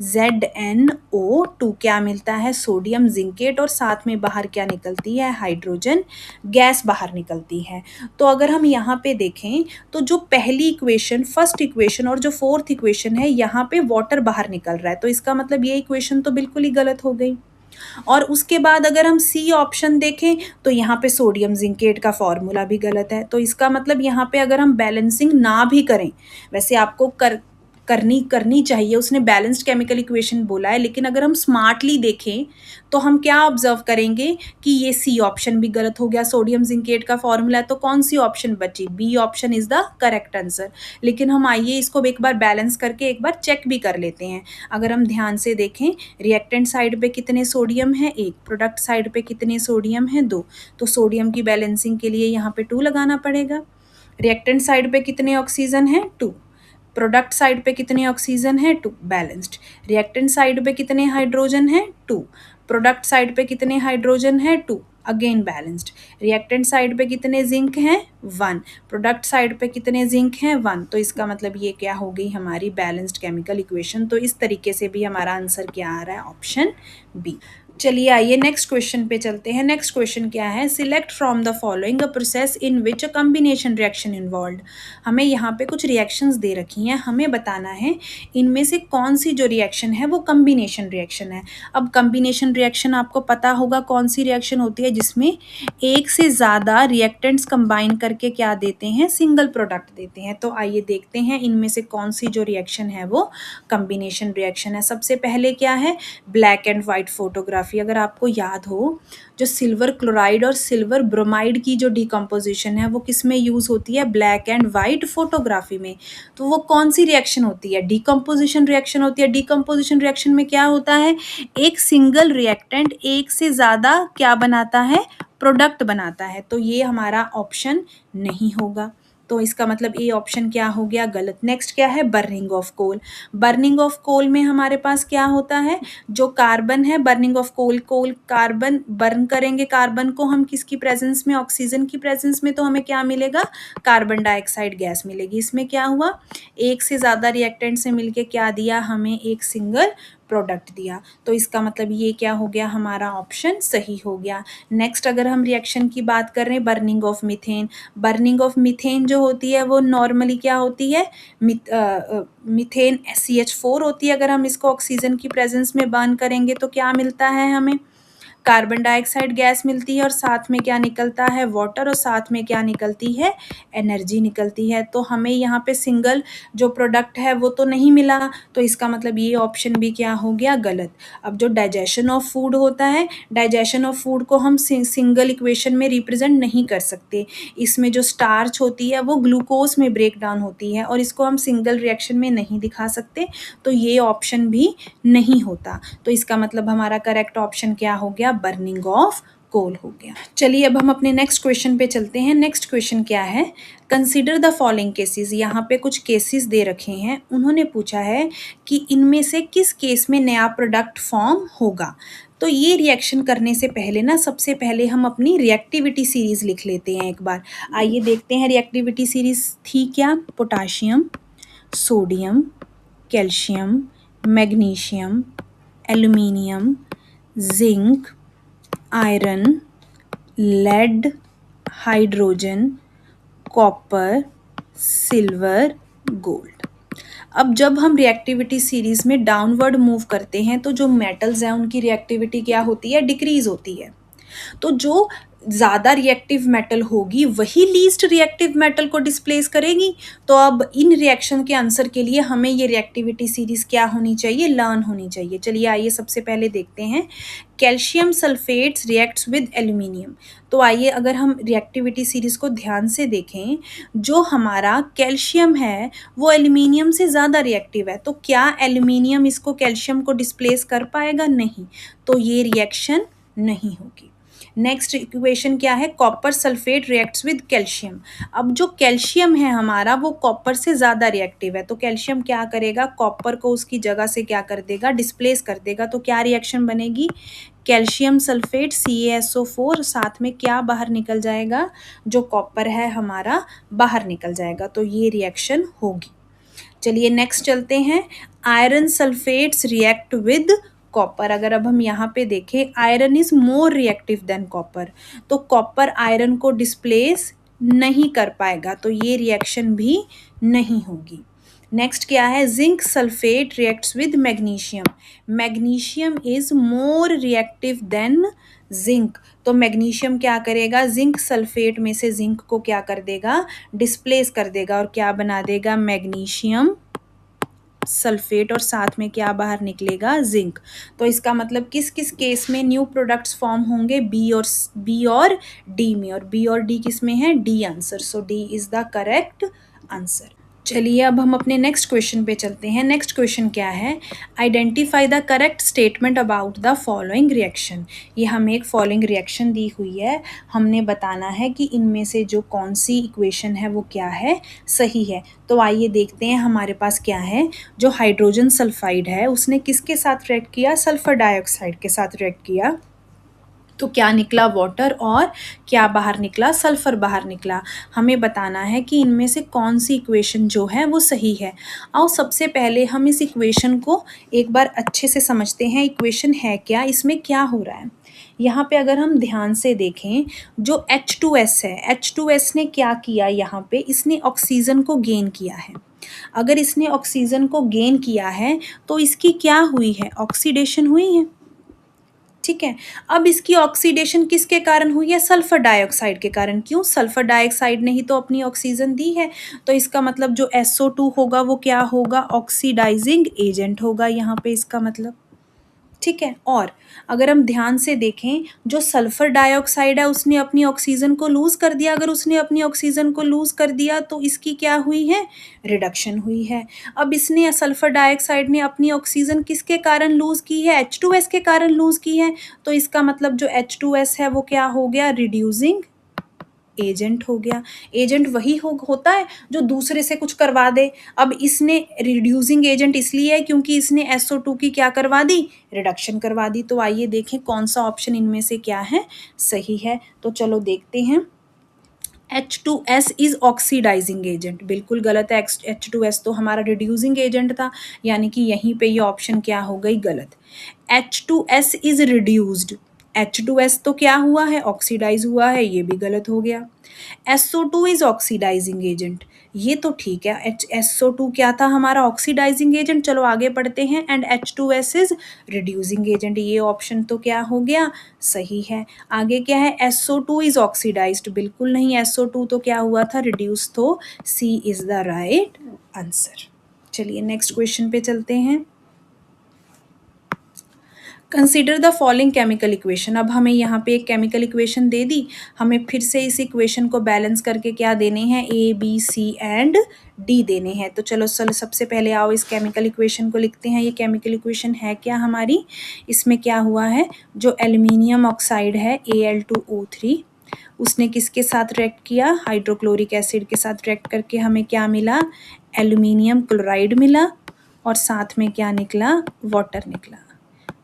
ZnO2 क्या मिलता है, सोडियम जिंकेट। और साथ में बाहर क्या निकलती है, हाइड्रोजन गैस बाहर निकलती है। तो अगर हम यहाँ पे देखें तो जो पहली इक्वेशन, फर्स्ट इक्वेशन और जो फोर्थ इक्वेशन है, यहाँ पे वाटर बाहर निकल रहा है, तो इसका मतलब ये इक्वेशन तो बिल्कुल ही गलत हो गई। और उसके बाद अगर हम सी ऑप्शन देखें तो यहाँ पे सोडियम जिंकेट का फॉर्मूला भी गलत है। तो इसका मतलब यहाँ पे अगर हम बैलेंसिंग ना भी करें, वैसे आपको करनी चाहिए, उसने बैलेंस्ड केमिकल इक्वेशन बोला है, लेकिन अगर हम स्मार्टली देखें तो हम क्या ऑब्जर्व करेंगे कि ये सी ऑप्शन भी गलत हो गया, सोडियम जिंकेट का फॉर्मूला है। तो कौन सी ऑप्शन बची, B option is the correct answer. लेकिन हम आइए इसको एक बार बैलेंस करके एक बार चेक भी कर लेते हैं। अगर हम ध्यान से देखें, रिएक्टेंट साइड पे कितने सोडियम है, 1, प्रोडक्ट साइड पे कितने सोडियम है, 2। तो सोडियम की बैलेंसिंग के लिए यहाँ पे 2 लगाना पड़ेगा। रिएक्टेंट साइड पे कितने ऑक्सीजन है, 2। प्रोडक्ट साइड पे कितने ऑक्सीजन है, 2, बैलेंस्ड। रिएक्टेंट साइड पे कितने हाइड्रोजन है, 2। प्रोडक्ट साइड पे कितने हाइड्रोजन है, 2, अगेन बैलेंस्ड। रिएक्टेंट साइड पे कितने जिंक हैं, 1। प्रोडक्ट साइड पे कितने जिंक हैं 1, तो इसका मतलब ये क्या हो गई हमारी बैलेंस्ड केमिकल इक्वेशन। तो इस तरीके से भी हमारा आंसर क्या आ रहा है, ऑप्शन बी। चलिए आइए नेक्स्ट क्वेश्चन पे चलते हैं। नेक्स्ट क्वेश्चन क्या है, select from the following a process in which a combination reaction involve. हमें यहाँ पे कुछ रिएक्शंस दे रखी हैं, हमें बताना है इनमें से कौन सी जो रिएक्शन है वो कम्बिनेशन रिएक्शन है। अब कम्बिनेशन रिएक्शन आपको पता होगा कौन सी रिएक्शन होती है जिसमें एक से ज़्यादा रिएक्टेंट्स कंबाइन करके क्या देते हैं, सिंगल प्रोडक्ट देते हैं। तो आइए देखते हैं इनमें से कौन सी जो रिएक्शन है वो कम्बिनेशन रिएक्शन है। सबसे पहले क्या है, ब्लैक एंड वाइट फोटोग्राफी। अगर आपको याद हो, जो सिल्वर क्लोराइड और सिल्वर ब्रोमाइड की जो डिकम्पोजिशन है वो किस में यूज़ होती है, ब्लैक एंड वाइट फोटोग्राफी में। तो वो कौन सी रिएक्शन होती है, डिकम्पोजिशन रिएक्शन होती है। डिकम्पोजिशन रिएक्शन में क्या होता है, एक सिंगल रिएक्टेंट एक से ज़्यादा क्या बनाता है, प्रोडक्ट बनाता है। तो ये हमारा ऑप्शन नहीं होगा, तो इसका मतलब ए ऑप्शन क्या हो गया, गलत। नेक्स्ट क्या है, burning of coal. Burning of coal में हमारे पास क्या होता है, जो कार्बन है, burning of coal, carbon burn करेंगे, कार्बन को हम किसकी प्रेजेंस में, ऑक्सीजन की प्रेजेंस में, तो हमें क्या मिलेगा, कार्बन डाइऑक्साइड गैस मिलेगी। इसमें क्या हुआ, एक से ज़्यादा रिएक्टेंट से मिलके क्या दिया हमें, एक सिंगल प्रोडक्ट दिया। तो इसका मतलब ये क्या हो गया, हमारा ऑप्शन सही हो गया। नेक्स्ट अगर हम रिएक्शन की बात कर रहे हैं, burning of methane. Burning of methane जो होती है वो नॉर्मली क्या होती है, मीथेन CH4 होती है। अगर हम इसको ऑक्सीजन की प्रेजेंस में बर्न करेंगे तो क्या मिलता है हमें, कार्बन डाइऑक्साइड गैस मिलती है और साथ में क्या निकलता है, वाटर, और साथ में क्या निकलती है, एनर्जी निकलती है। तो हमें यहाँ पे सिंगल जो प्रोडक्ट है वो तो नहीं मिला, तो इसका मतलब ये ऑप्शन भी क्या हो गया, गलत। अब जो डाइजेशन ऑफ फूड होता है, डाइजेशन ऑफ फूड को हम सिंगल इक्वेशन में रिप्रेजेंट नहीं कर सकते। इसमें जो स्टार्च होती है वो ग्लूकोज में ब्रेक डाउन होती है और इसको हम सिंगल रिएक्शन में नहीं दिखा सकते, तो ये ऑप्शन भी नहीं होता। तो इसका मतलब हमारा करेक्ट ऑप्शन क्या हो गया, बर्निंग ऑफ कोल हो गया। चलिए अब हम अपने नेक्स्ट क्वेश्चन पे चलते हैं। नेक्स्ट क्वेश्चन क्या है, कंसीडर द फॉलोइंग केसेस। यहाँ पे कुछ केसेस दे रखे हैं, उन्होंने पूछा है कि इनमें से किस केस में नया प्रोडक्ट फॉर्म होगा। तो ये रिएक्शन करने से पहले ना, सबसे पहले हम अपनी रिएक्टिविटी सीरीज लिख लेते हैं एक बार। आइए देखते हैं रिएक्टिविटी सीरीज थी क्या, potassium, sodium, calcium, magnesium, aluminium, zinc, iron, lead, hydrogen, copper, silver, gold. अब जब हम रिएक्टिविटी सीरीज में डाउनवर्ड मूव करते हैं तो जो मेटल्स हैं उनकी रिएक्टिविटी क्या होती है, डिक्रीज होती है। तो जो ज़्यादा रिएक्टिव मेटल होगी वही लीस्ट रिएक्टिव मेटल को डिस्प्लेस करेगी। तो अब इन रिएक्शन के आंसर के लिए हमें ये रिएक्टिविटी सीरीज क्या होनी चाहिए, लर्न होनी चाहिए। चलिए आइए सबसे पहले देखते हैं, calcium sulphates reacts with aluminium. तो आइए अगर हम रिएक्टिविटी सीरीज को ध्यान से देखें, जो हमारा कैल्शियम है वो एल्यूमिनियम से ज़्यादा रिएक्टिव है, तो क्या एल्यूमिनियम इसको कैल्शियम को डिस्प्लेस कर पाएगा, नहीं, तो ये रिएक्शन नहीं होगी। नेक्स्ट इक्वेशन क्या है, copper sulphate reacts with calcium. अब जो कैल्शियम है हमारा वो कॉपर से ज़्यादा रिएक्टिव है, तो कैल्शियम क्या करेगा, कॉपर को उसकी जगह से क्या कर देगा, डिस्प्लेस कर देगा। तो क्या रिएक्शन बनेगी, कैल्शियम सल्फेट CaSO4, साथ में क्या बाहर निकल जाएगा, जो कॉपर है हमारा बाहर निकल जाएगा, तो ये रिएक्शन होगी। चलिए नेक्स्ट चलते हैं, iron sulphates react with copper. अगर अब हम यहाँ पे देखें, iron is more reactive than copper, तो कॉपर आयरन को डिस्प्लेस नहीं कर पाएगा, तो ये रिएक्शन भी नहीं होगी। नेक्स्ट क्या है, zinc sulphate reacts with magnesium. Magnesium is more reactive than zinc, तो मैग्नीशियम क्या करेगा, जिंक सल्फेट में से जिंक को क्या कर देगा, डिस्प्लेस कर देगा और क्या बना देगा, मैग्नीशियम सल्फेट, और साथ में क्या बाहर निकलेगा, जिंक। तो इसका मतलब किस किस केस में न्यू प्रोडक्ट्स फॉर्म होंगे, बी और डी में, और बी और डी किस में है, D answer. So D is the correct answer. चलिए अब हम अपने नेक्स्ट क्वेश्चन पे चलते हैं। नेक्स्ट क्वेश्चन क्या है, identify the correct statement about the following reaction. ये हमें एक फॉलोइंग रिएक्शन दी हुई है, हमने बताना है कि इनमें से जो कौन सी इक्वेशन है वो क्या है, सही है। तो आइए देखते हैं हमारे पास क्या है, जो हाइड्रोजन सल्फाइड है उसने किसके साथ रिएक्ट किया, सल्फर डाइऑक्साइड के साथ रिएक्ट किया। तो क्या निकला, वाटर, और क्या बाहर निकला, सल्फर बाहर निकला। हमें बताना है कि इनमें से कौन सी इक्वेशन जो है वो सही है। आओ सबसे पहले हम इस इक्वेशन को एक बार अच्छे से समझते हैं। इक्वेशन है क्या, इसमें क्या हो रहा है। यहाँ पे अगर हम ध्यान से देखें, जो H2S है, H2S ने क्या किया, यहाँ पे इसने ऑक्सीजन को गेन किया है। अगर इसने ऑक्सीजन को गेन किया है तो इसकी क्या हुई है, ऑक्सीडेशन हुई है। ठीक है, अब इसकी ऑक्सीडेशन किसके कारण हुई है, सल्फर डाइऑक्साइड के कारण। क्यों, सल्फर डाइऑक्साइड ने ही तो अपनी ऑक्सीजन दी है। तो इसका मतलब जो SO2 होगा वो क्या होगा, ऑक्सीडाइजिंग एजेंट होगा यहाँ पे, इसका मतलब। ठीक है, और अगर हम ध्यान से देखें, जो सल्फर डाइऑक्साइड है उसने अपनी ऑक्सीजन को लूज कर दिया। अगर उसने अपनी ऑक्सीजन को लूज कर दिया तो इसकी क्या हुई है, रिडक्शन हुई है। अब इसने, सल्फर डाइऑक्साइड ने अपनी ऑक्सीजन किसके कारण लूज की है, H2S के कारण लूज की है। तो इसका मतलब जो H2S है वो क्या हो गया, रिड्यूसिंग एजेंट हो गया। एजेंट वही होता है जो दूसरे से कुछ करवा दे। अब इसने रिड्यूसिंग एजेंट इसलिए है क्योंकि इसने SO2 की क्या करवा दी, रिडक्शन करवा दी। तो आइए देखें कौन सा ऑप्शन इनमें से क्या है, सही है। तो चलो देखते हैं। H2S इज ऑक्सीडाइजिंग एजेंट, बिल्कुल गलत है। H2S तो हमारा रिड्यूसिंग एजेंट था, यानी कि यहीं पे ये ऑप्शन क्या हो गई, गलत। H2S इज रिड्यूस्ड, H2S तो क्या हुआ है, ऑक्सीडाइज हुआ है, ये भी गलत हो गया। SO2 इज ऑक्सीडाइजिंग एजेंट, ये तो ठीक है। SO2 क्या था, हमारा ऑक्सीडाइजिंग एजेंट। चलो आगे पढ़ते हैं। And H2S is reducing agent, ये ऑप्शन तो क्या हो गया, सही है। आगे क्या है, SO2 इज ऑक्सीडाइज्ड, बिल्कुल नहीं, SO2 तो क्या हुआ था, रिड्यूस। तो C is the right answer. चलिए नेक्स्ट क्वेश्चन पे चलते हैं। Consider the following chemical equation. अब हमें यहाँ पे एक केमिकल इक्वेशन दे दी, हमें फिर से इस इक्वेशन को बैलेंस करके क्या देने हैं, A B C and D देने हैं। तो चलो सबसे पहले आओ इस केमिकल इक्वेशन को लिखते हैं। ये केमिकल इक्वेशन है क्या हमारी, इसमें क्या हुआ है, जो एल्यूमिनियम ऑक्साइड है Al2O3, उसने किसके साथ रिएक्ट किया, हाइड्रोक्लोरिक एसिड के साथ रिएक्ट करके हमें क्या मिला, एल्यूमिनियम क्लोराइड मिला, और साथ में क्या निकला, वाटर निकला।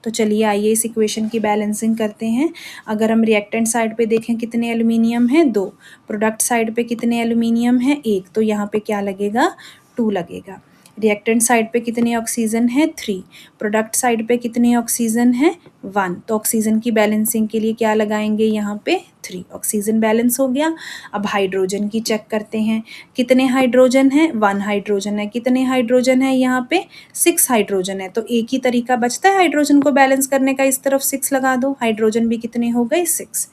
तो चलिए आइए इस इक्वेशन की बैलेंसिंग करते हैं। अगर हम रिएक्टेंट साइड पे देखें कितने एल्यूमिनियम है, 2। प्रोडक्ट साइड पे कितने एल्यूमिनियम है, 1। तो यहाँ पे क्या लगेगा, 2 लगेगा। रिएक्टेंट साइड पे कितने ऑक्सीजन है, 3। प्रोडक्ट साइड पे कितने ऑक्सीजन है, 1। तो ऑक्सीजन की बैलेंसिंग के लिए क्या लगाएंगे, यहाँ पे 3, ऑक्सीजन बैलेंस हो गया। अब हाइड्रोजन की चेक करते हैं, कितने हाइड्रोजन है, 1 हाइड्रोजन है। कितने हाइड्रोजन है, यहाँ पे 6 हाइड्रोजन है। तो एक ही तरीका बचता है हाइड्रोजन को बैलेंस करने का, इस तरफ 6 लगा दो, हाइड्रोजन भी कितने हो गए, 6।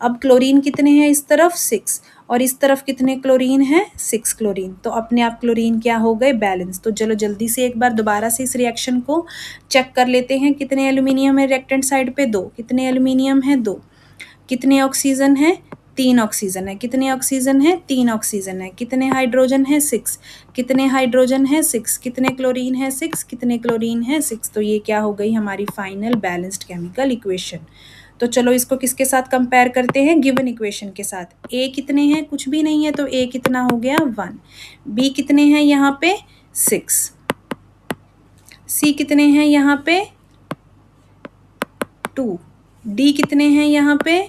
अब क्लोरीन कितने हैं, इस तरफ 6, और इस तरफ कितने क्लोरीन है, 6 क्लोरीन। तो अपने आप क्लोरीन क्या हो गए, बैलेंस। तो चलो जल्दी से एक बार दोबारा से इस रिएक्शन को चेक कर लेते हैं। कितने एल्यूमिनियम है रिएक्टेंट साइड पे, 2। कितने एल्यूमिनियम है, 2। कितने ऑक्सीजन है, 3 ऑक्सीजन है। कितने ऑक्सीजन है, 3 ऑक्सीजन है। कितने हाइड्रोजन है, 6। कितने हाइड्रोजन है, 6। कितने क्लोरीन है, 6। कितने क्लोरीन है, 6। तो ये क्या हो गई हमारी फाइनल बैलेंस्ड केमिकल इक्वेशन। तो चलो इसको किसके साथ कंपेयर करते हैं, गिवन इक्वेशन के साथ। ए कितने हैं, कुछ भी नहीं है, तो ए कितना हो गया, 1। बी कितने हैं यहाँ पे, 6। सी कितने हैं यहाँ पे, 2। डी कितने हैं यहाँ पे,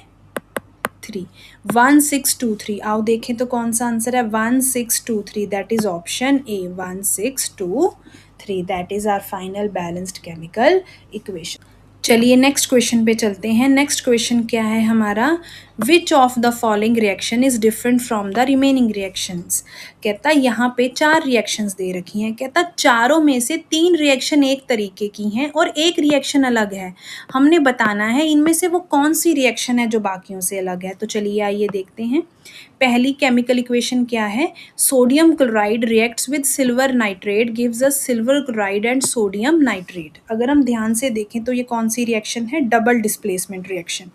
3। 1 6 2 3। आओ देखें तो कौन सा आंसर है, 1 6 2 3, that is option A, 1 6 2 3, that is our final balanced chemical equation. चलिए नेक्स्ट क्वेश्चन पे चलते हैं। नेक्स्ट क्वेश्चन क्या है हमारा, which of the following reaction is different from the remaining reactions. कहता यहाँ पे 4 रिएक्शंस दे रखी हैं, कहता चारों में से 3 रिएक्शन एक तरीके की हैं और एक रिएक्शन अलग है। हमने बताना है इनमें से वो कौन सी रिएक्शन है जो बाकियों से अलग है। तो चलिए आइए देखते हैं। पहली केमिकल इक्वेशन क्या है, sodium chloride reacts with silver nitrate gives us silver chloride and sodium nitrate. अगर हम ध्यान से देखें तो ये कौन सी रिएक्शन है, double displacement reaction.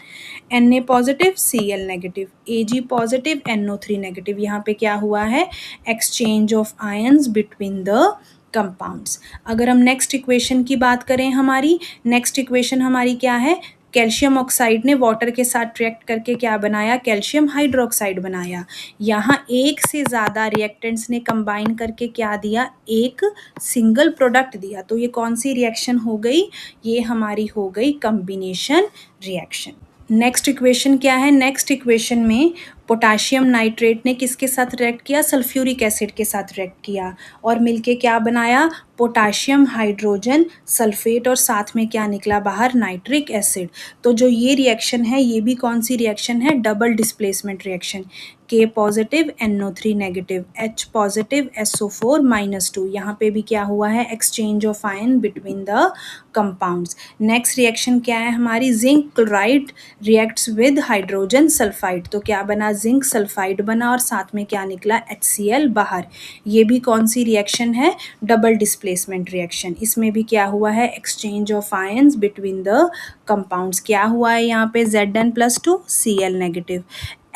Na positive Cl negative, Ag positive NO3 negative. यहाँ पे क्या हुआ है, exchange of ions between the compounds. अगर हम नेक्स्ट इक्वेशन की बात करें, हमारी नेक्स्ट इक्वेशन हमारी क्या है, कैल्शियम ऑक्साइड ने वाटर के साथ रिएक्ट करके क्या बनाया, कैल्शियम हाइड्रोक्साइड बनाया। यहाँ एक से ज़्यादा रिएक्टेंट्स ने कंबाइन करके क्या दिया, एक सिंगल प्रोडक्ट दिया। तो ये कौन सी रिएक्शन हो गई, ये हमारी हो गई कॉम्बिनेशन रिएक्शन। नेक्स्ट इक्वेशन क्या है? नेक्स्ट इक्वेशन में पोटाशियम नाइट्रेट ने किसके साथ रिएक्ट किया? सल्फ्यूरिक एसिड के साथ रिएक्ट किया और मिलके क्या बनाया? पोटाशियम हाइड्रोजन सल्फेट और साथ में क्या निकला बाहर? Nitric acid. तो जो ये रिएक्शन है ये भी कौन सी रिएक्शन है? Double displacement reaction. K positive NO3 negative, H positive SO4 -2। यहाँ पे भी क्या हुआ है? Exchange of ion between the compounds. Next reaction क्या है हमारी? Zinc chloride reacts with hydrogen sulphide. तो क्या बना? जिंक सल्फाइड बना और साथ में क्या निकला? HCl बाहर। ये भी कौन सी रिएक्शन है? Double displacement reaction. इसमें भी क्या हुआ है? Exchange of ions between the compounds. क्या हुआ है यहाँ पे? Zn+2 Cl negative,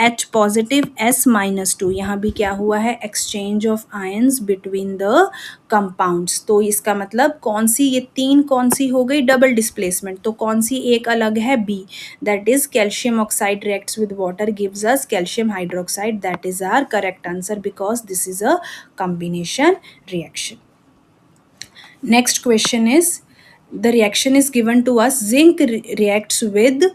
H positive S-2। यहाँ भी क्या हुआ है? Exchange of ions between the compounds. तो इसका मतलब कौन सी? ये तीन कौन सी हो गई? Double displacement. तो कौन सी एक अलग है? B, that is calcium oxide reacts with water gives us calcium hydroxide. That is our correct answer because this is a combination reaction. Next question is, the reaction is given to us, zinc reacts with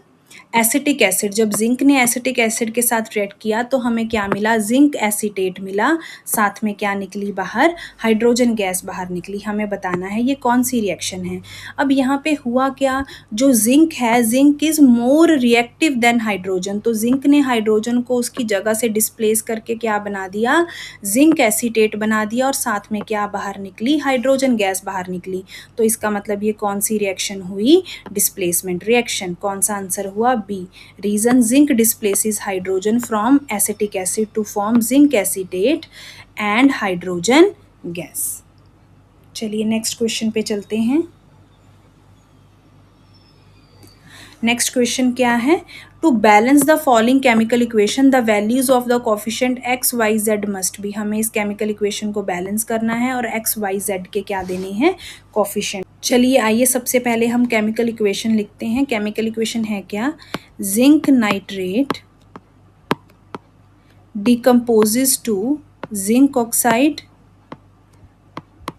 acetic acid. जब zinc ने acetic acid के साथ react किया तो हमें क्या मिला? Zinc acetate मिला। साथ में क्या निकली बाहर? हाइड्रोजन गैस बाहर निकली। हमें बताना है ये कौन सी रिएक्शन है। अब यहाँ पे हुआ क्या? जो जिंक है, zinc is more reactive than hydrogen. तो जिंक ने हाइड्रोजन को उसकी जगह से डिस्प्लेस करके क्या बना दिया? जिंक एसीटेट बना दिया और साथ में क्या बाहर निकली? हाइड्रोजन गैस बाहर निकली। तो इसका मतलब ये कौन सी रिएक्शन हुई? Displacement reaction. कौन सा आंसर हुआ? B. Reason, zinc displaces hydrogen from acetic acid to form zinc acetate and hydrogen gas. चलिए नेक्स्ट क्वेश्चन पे चलते हैं। नेक्स्ट क्वेश्चन क्या है? To balance the following chemical equation the values of the coefficient X Y Z must be. हमें इस chemical equation को balance करना है और एक्स वाई जेड के क्या देने हैं? कोफिशिएंट। चलिए आइए सबसे पहले हम केमिकल इक्वेशन लिखते हैं। केमिकल इक्वेशन है क्या? Zinc nitrate decomposes to zinc oxide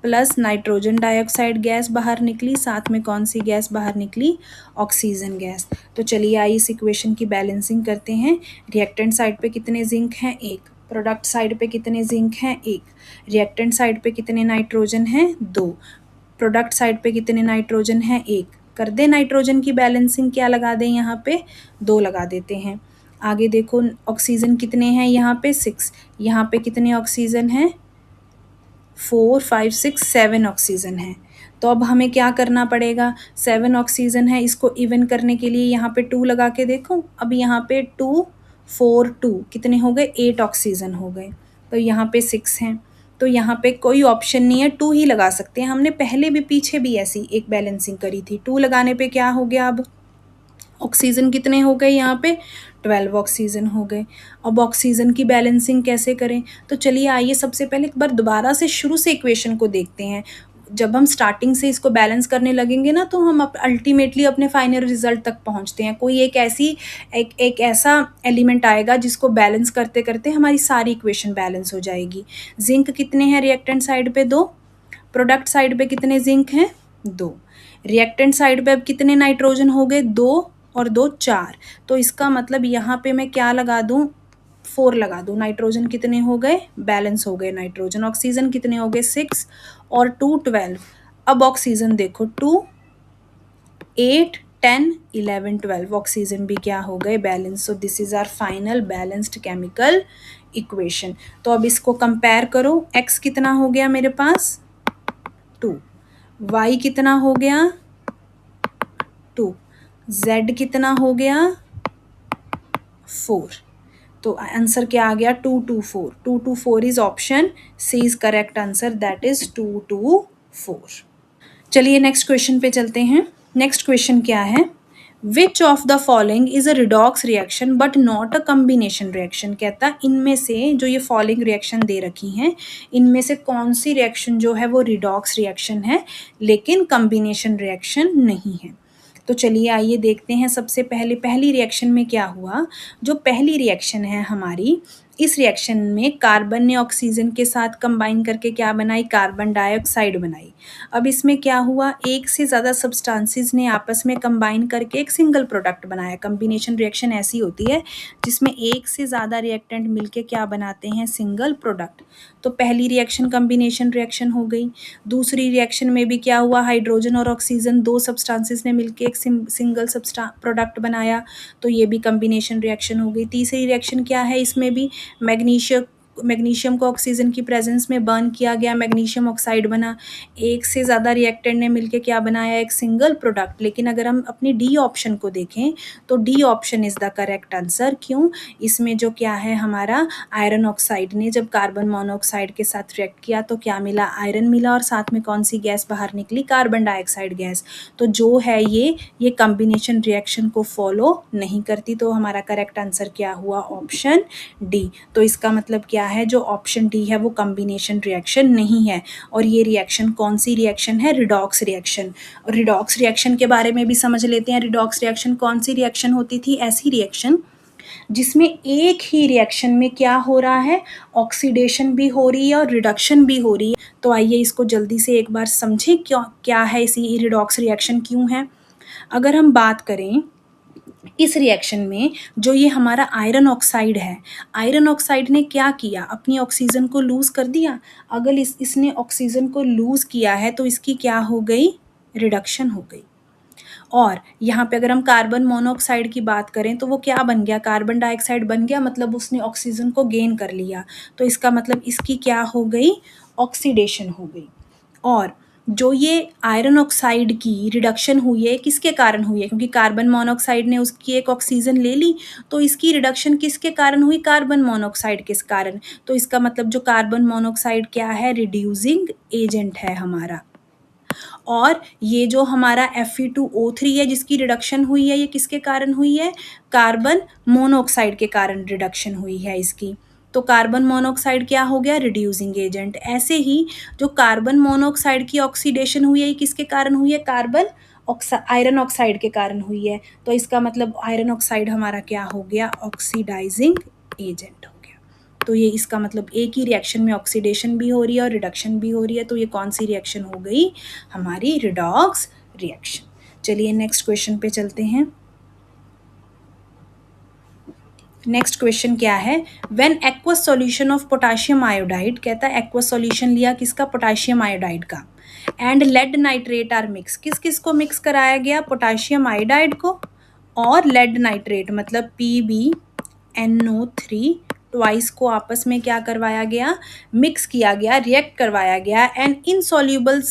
plus nitrogen dioxide gas बाहर निकली। साथ में कौन सी गैस बाहर निकली? Oxygen gas. तो चलिए आइए इस इक्वेशन की बैलेंसिंग करते हैं। रिएक्टेंट साइड पे कितने जिंक हैं? एक। प्रोडक्ट साइड पे कितने जिंक हैं? एक। रिएक्टेंट साइड पे कितने नाइट्रोजन हैं? दो। प्रोडक्ट साइड पे कितने नाइट्रोजन हैं? एक। कर दे नाइट्रोजन की बैलेंसिंग, क्या लगा दें यहाँ पे? दो लगा देते हैं। आगे देखो ऑक्सीजन कितने हैं यहाँ पे? 6। यहाँ पे कितने ऑक्सीजन हैं? 4, 5, 6, 7 ऑक्सीजन है। तो अब हमें क्या करना पड़ेगा? 7 ऑक्सीजन है, इसको इवन करने के लिए यहाँ पे 2 लगा के देखो। अब यहाँ पे 2, 4, 2 कितने हो गए? 8 ऑक्सीजन हो गए। तो यहाँ पे 6 हैं। तो यहाँ पे कोई ऑप्शन नहीं है, 2 ही लगा सकते हैं। हमने पहले भी पीछे भी ऐसी एक बैलेंसिंग करी थी। 2 लगाने पे क्या हो गया? अब ऑक्सीजन कितने हो गए यहाँ पे? 12 ऑक्सीजन हो गए। अब ऑक्सीजन की बैलेंसिंग कैसे करें? तो चलिए आइए सबसे पहले एक बार दोबारा से शुरू से इक्वेशन को देखते हैं। जब हम स्टार्टिंग से इसको बैलेंस करने लगेंगे ना तो हम अल्टीमेटली अपने फाइनल रिजल्ट तक पहुंचते हैं। कोई एक ऐसा एलिमेंट आएगा जिसको बैलेंस करते करते हमारी सारी इक्वेशन बैलेंस हो जाएगी। जिंक कितने हैं रिएक्टेंट साइड पे? 2। प्रोडक्ट साइड पे कितने जिंक हैं? 2। रिएक्टेंट साइड पे अब कितने नाइट्रोजन हो गए? 2 और 2 4। तो इसका मतलब यहाँ पे मैं क्या लगा दूँ? 4 लगा दूँ। नाइट्रोजन कितने हो गए? बैलेंस हो गए नाइट्रोजन। ऑक्सीजन कितने हो गए? 6 और 2 12। अब ऑक्सीजन देखो 2, 8, 10, 11, 12 ऑक्सीजन भी क्या हो गए? Balance. So this is our final balanced chemical equation. तो अब इसको कंपेयर करो। x कितना हो गया मेरे पास? 2। y कितना हो गया? 2। z कितना हो गया? 4। तो आंसर क्या आ गया? 2 2 4। 2 2 4 is option C is correct answer, that is 2 2 4। चलिए नेक्स्ट क्वेश्चन पे चलते हैं। नेक्स्ट क्वेश्चन क्या है? Which of the following is a redox reaction but not a combination reaction. कहता इनमें से जो ये फॉलोइंग रिएक्शन दे रखी हैं इनमें से कौन सी रिएक्शन जो है वो रिडॉक्स रिएक्शन है लेकिन कम्बिनेशन रिएक्शन नहीं है। तो चलिए आइए देखते हैं। सबसे पहले पहली रिएक्शन में क्या हुआ? जो पहली रिएक्शन है हमारी इस रिएक्शन में कार्बन ने ऑक्सीजन के साथ कंबाइन करके क्या बनाई, कार्बन डाइऑक्साइड बनाई। अब इसमें क्या हुआ, एक से ज़्यादा सब्सटेंसेस ने आपस में कंबाइन करके एक सिंगल प्रोडक्ट बनाया। कम्बिनेशन रिएक्शन ऐसी होती है जिसमें एक से ज़्यादा रिएक्टेंट मिलके क्या बनाते हैं, सिंगल प्रोडक्ट। तो पहली रिएक्शन कम्बिनेशन रिएक्शन हो गई। दूसरी रिएक्शन में भी क्या हुआ, हाइड्रोजन और ऑक्सीजन दो सब्सटेंसेस ने मिलके एक सिंगल प्रोडक्ट बनाया, तो ये भी कम्बिनेशन रिएक्शन हो गई। तीसरी रिएक्शन क्या है, इसमें भी मैग्नीशियम को ऑक्सीजन की प्रेजेंस में बर्न किया गया, मैग्नीशियम ऑक्साइड बना। एक से ज़्यादा रिएक्टेंट ने मिलके क्या बनाया, एक सिंगल प्रोडक्ट। लेकिन अगर हम अपनी डी ऑप्शन को देखें तो D option is the correct answer. क्यों, इसमें जो क्या है हमारा आयरन ऑक्साइड ने जब कार्बन मोनोऑक्साइड के साथ रिएक्ट किया तो क्या मिला, आयरन मिला, और साथ में कौन सी गैस बाहर निकली, कार्बन डाइऑक्साइड गैस। तो जो है ये कम्बिनेशन रिएक्शन को फॉलो नहीं करती। तो हमारा करेक्ट आंसर क्या हुआ, ऑप्शन डी। तो इसका मतलब क्या है, जो ऑप्शन डी है वो कम्बिनेशन रिएक्शन नहीं है। और ये रिएक्शन कौन सी रिएक्शन है, रिडॉक्स रिएक्शन। और रिडॉक्स रिएक्शन के बारे में भी समझ लेते हैं। रिडॉक्स रिएक्शन कौन सी रिएक्शन होती थी, ऐसी रिएक्शन जिसमें एक ही रिएक्शन में क्या हो रहा है, ऑक्सीडेशन भी हो रही है और रिडक्शन भी हो रही है। तो आइए इसको जल्दी से एक बार समझें, क्या है इसी रिडॉक्स रिएक्शन क्यों है। अगर हम बात करें इस रिएक्शन में, जो ये हमारा आयरन ऑक्साइड है, आयरन ऑक्साइड ने क्या किया, अपनी ऑक्सीजन को लूज़ कर दिया। अगर इसने ऑक्सीजन को लूज़ किया है तो इसकी क्या हो गई, रिडक्शन हो गई। और यहाँ पे अगर हम कार्बन मोनोऑक्साइड की बात करें तो वो क्या बन गया, कार्बन डाइऑक्साइड बन गया, मतलब उसने ऑक्सीजन को गेन कर लिया। तो इसका मतलब इसकी क्या हो गई, ऑक्सीडेशन हो गई। और जो ये आयरन ऑक्साइड की रिडक्शन हुई है किसके कारण हुई है, क्योंकि कार्बन मोनोऑक्साइड ने उसकी एक ऑक्सीजन ले ली, तो इसकी रिडक्शन किसके कारण हुई, कार्बन मोनोऑक्साइड के कारण। तो इसका मतलब जो कार्बन मोनोऑक्साइड क्या है, रिड्यूसिंग एजेंट है हमारा। और ये जो हमारा Fe2O3 है जिसकी रिडक्शन हुई है, ये किसके कारण हुई है, कार्बन मोनोऑक्साइड के कारण रिडक्शन हुई है इसकी। तो कार्बन मोनोऑक्साइड क्या हो गया, रिड्यूसिंग एजेंट। ऐसे ही जो कार्बन मोनोऑक्साइड की ऑक्सीडेशन हुई है, ये किसके कारण हुई है, कार्बन आयरन ऑक्साइड के कारण हुई है। तो इसका मतलब आयरन ऑक्साइड हमारा क्या हो गया, ऑक्सीडाइजिंग एजेंट हो गया। तो ये इसका मतलब एक ही रिएक्शन में ऑक्सीडेशन भी हो रही है और रिडक्शन भी हो रही है। तो ये कौन सी रिएक्शन हो गई, हमारी रिडॉक्स रिएक्शन। चलिए नेक्स्ट क्वेश्चन पे चलते हैं। नेक्स्ट क्वेश्चन क्या है, when aqueous solution of potassium iodide, कहता है एक्वस सॉल्यूशन लिया किसका, पोटाशियम आयोडाइड का, and lead nitrate are mix, किस किस को मिक्स कराया गया, पोटाशियम आयोडाइड को और लेड नाइट्रेट मतलब PbNO3 ट्वाइस को आपस में क्या करवाया गया, मिक्स किया गया, रिएक्ट करवाया गया। And insoluble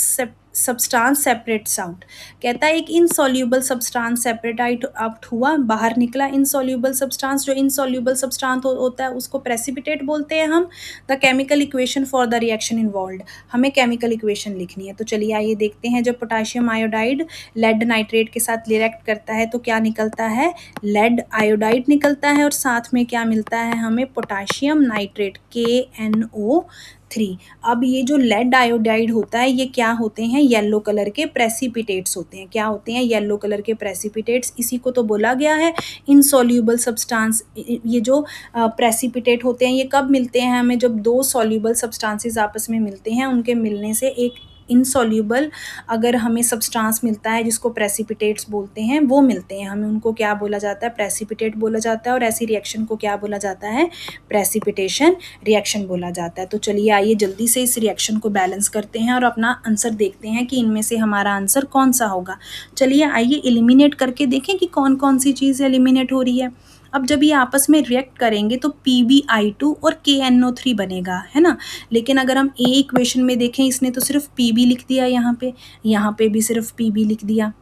substance separates out, कहता है एक इनसॉल्यूबल सब्सटेंस सेपरेट आउट हुआ, बाहर निकला इनसॉल्यूबल सब्सटेंस। जो इनसॉल्यूबल सब्सटेंस होता है उसको प्रेसिपिटेट बोलते हैं हम। The chemical equation for the reaction involved, हमें केमिकल इक्वेशन लिखनी है। तो चलिए आइए देखते हैं, जब पोटाशियम आयोडाइड लेड नाइट्रेट के साथ रिएक्ट करता है तो क्या निकलता है, लेड आयोडाइड निकलता है, और साथ में क्या मिलता है हमें, पोटाशियम नाइट्रेट KNO3। अब ये जो लेड आयोडाइड होता है ये क्या होते हैं, येलो कलर के प्रेसिपिटेट्स होते हैं। क्या होते हैं, येलो कलर के प्रेसिपिटेट्स। इसी को तो बोला गया है इनसॉल्यूबल सब्सटेंस। ये जो प्रेसिपिटेट होते हैं ये कब मिलते हैं हमें, जब दो सॉल्यूबल सब्सटेंसेस आपस में मिलते हैं, उनके मिलने से एक इनसॉल्यूबल अगर हमें सब्सटेंस मिलता है जिसको प्रेसिपिटेट्स बोलते हैं, वो मिलते हैं हमें, उनको क्या बोला जाता है, प्रेसिपिटेट बोला जाता है। और ऐसी रिएक्शन को क्या बोला जाता है, प्रेसिपिटेशन रिएक्शन बोला जाता है। तो चलिए आइए जल्दी से इस रिएक्शन को बैलेंस करते हैं और अपना आंसर देखते हैं कि इनमें से हमारा आंसर कौन सा होगा। चलिए आइए एलिमिनेट करके देखें कि कौन कौन सी चीज़ एलिमिनेट हो रही है। अब जब ये आपस में रिएक्ट करेंगे तो PbI2 और KNO3 बनेगा, है ना। लेकिन अगर हम ए इक्वेशन में देखें, इसने तो सिर्फ Pb लिख दिया, यहाँ पे भी सिर्फ Pb लिख दिया।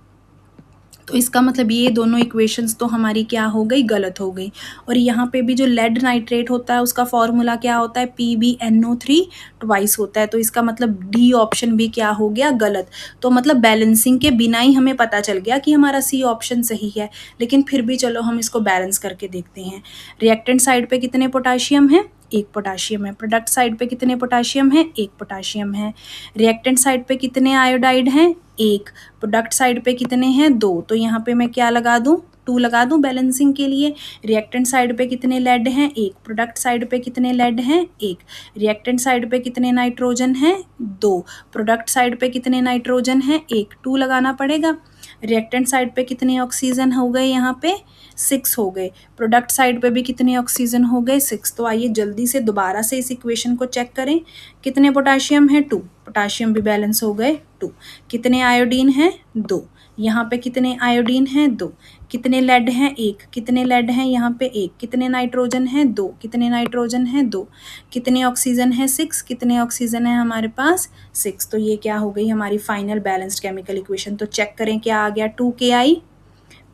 तो इसका मतलब ये दोनों इक्वेशंस तो हमारी क्या हो गई, गलत हो गई। और यहाँ पे भी जो लेड नाइट्रेट होता है उसका फॉर्मूला क्या होता है, PbNO3 ट्वाइस होता है। तो इसका मतलब डी ऑप्शन भी क्या हो गया, गलत। तो मतलब बैलेंसिंग के बिना ही हमें पता चल गया कि हमारा सी ऑप्शन सही है। लेकिन फिर भी चलो हम इसको बैलेंस करके देखते हैं। रिएक्टेंट साइड पे कितने पोटाशियम है, एक पोटाशियम है। प्रोडक्ट साइड पे कितने पोटाशियम है, एक पोटाशियम है। रिएक्टेंट साइड पे कितने आयोडाइड हैं, एक। प्रोडक्ट साइड पे कितने हैं, दो। तो यहाँ पे मैं क्या लगा दूँ, 2 लगा दूं बैलेंसिंग के लिए। रिएक्टेंट साइड पे कितने लेड हैं, 1। प्रोडक्ट साइड पे कितने लेड हैं, 1। रिएक्टेंट साइड पे कितने नाइट्रोजन हैं, 2। प्रोडक्ट साइड पे कितने नाइट्रोजन हैं, 1। 2 लगाना पड़ेगा। रिएक्टेंट साइड पे कितने ऑक्सीजन हो गए, यहाँ पे 6 हो गए। प्रोडक्ट साइड पे भी कितने ऑक्सीजन हो गए, 6। तो आइए जल्दी से दोबारा से इस इक्वेशन को चेक करें। कितने पोटाशियम है, 2। पोटाशियम भी बैलेंस हो गए, 2। कितने आयोडीन हैं, 2। यहाँ पे कितने आयोडीन हैं, 2। कितने लेड हैं, 1। कितने लेड हैं यहाँ पे, 1। कितने नाइट्रोजन हैं, 2। कितने नाइट्रोजन हैं, 2। कितने ऑक्सीजन है, 6। कितने ऑक्सीजन है हमारे पास, 6। तो ये क्या हो गई हमारी फाइनल बैलेंस्ड केमिकल इक्वेशन। तो चेक करें क्या आ गया, 2Ki,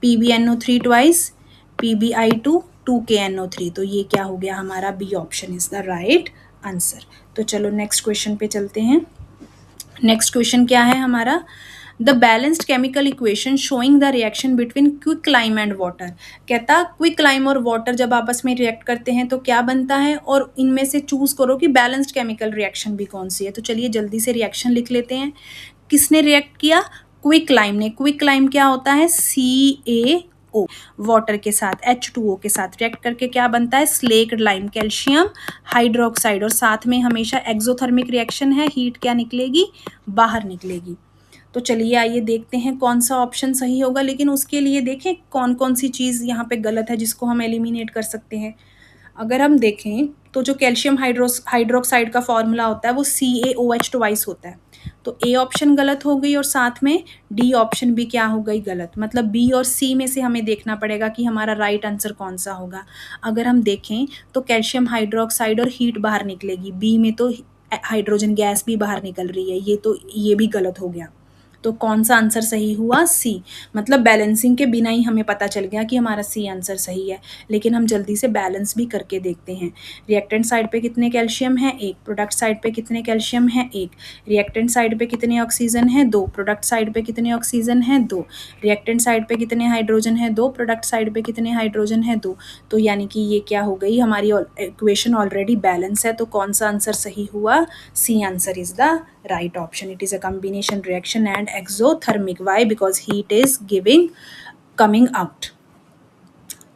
PbNO3 twice, PbI2, 2KNO3। तो ये क्या हो गया हमारा, B option is the right answer. तो चलो नेक्स्ट क्वेश्चन पे चलते हैं। नेक्स्ट क्वेश्चन क्या है हमारा, the balanced chemical equation showing the reaction between quicklime and water. कहता क्विकलाइम और वाटर जब आपस में रिएक्ट करते हैं तो क्या बनता है, और इनमें से चूज करो कि बैलेंस्ड केमिकल रिएक्शन भी कौन सी है। तो चलिए जल्दी से रिएक्शन लिख लेते हैं। किसने रिएक्ट किया, क्विकलाइम ने। क्विकलाइम क्या होता है, CaO, वाटर के साथ H2O के साथ रिएक्ट करके क्या बनता है, स्लेक्ड लाइम, कैल्शियम हाइड्रोक्साइड। और साथ में हमेशा एक्सोथर्मिक रिएक्शन है, हीट क्या निकलेगी, बाहर निकलेगी। तो चलिए आइए देखते हैं कौन सा ऑप्शन सही होगा, लेकिन उसके लिए देखें कौन कौन सी चीज़ यहाँ पे गलत है जिसको हम एलिमिनेट कर सकते हैं। अगर हम देखें तो जो कैल्शियम हाइड्रोक्साइड का फॉर्मूला होता है वो CaOH ट्वाइस होता है। तो ए ऑप्शन गलत हो गई और साथ में डी ऑप्शन भी क्या हो गई, गलत। मतलब बी और सी में से हमें देखना पड़ेगा कि हमारा राइट आंसर कौन सा होगा। अगर हम देखें तो कैल्शियम हाइड्रोक्साइड और हीट बाहर निकलेगी, बी में तो हाइड्रोजन गैस भी बाहर निकल रही है, ये भी गलत हो गया। तो कौन सा आंसर सही हुआ, सी। मतलब बैलेंसिंग के बिना ही हमें पता चल गया कि हमारा सी आंसर सही है। लेकिन हम जल्दी से बैलेंस भी करके देखते हैं। रिएक्टेंट साइड पे कितने कैल्शियम है, 1। प्रोडक्ट साइड पे कितने कैल्शियम है, 1। रिएक्टेंट साइड पे कितने ऑक्सीजन है, 2। प्रोडक्ट साइड पे कितने ऑक्सीजन है, 2। रिएक्टेंट साइड पे कितने हाइड्रोजन है, 2। प्रोडक्ट साइड पे कितने हाइड्रोजन है, 2। तो यानी कि ये क्या हो गई हमारी इक्वेशन ऑलरेडी बैलेंस है। तो कौन सा आंसर सही हुआ, C answer is the right option. It is a combination reaction and exothermic. Why? Because heat is coming out.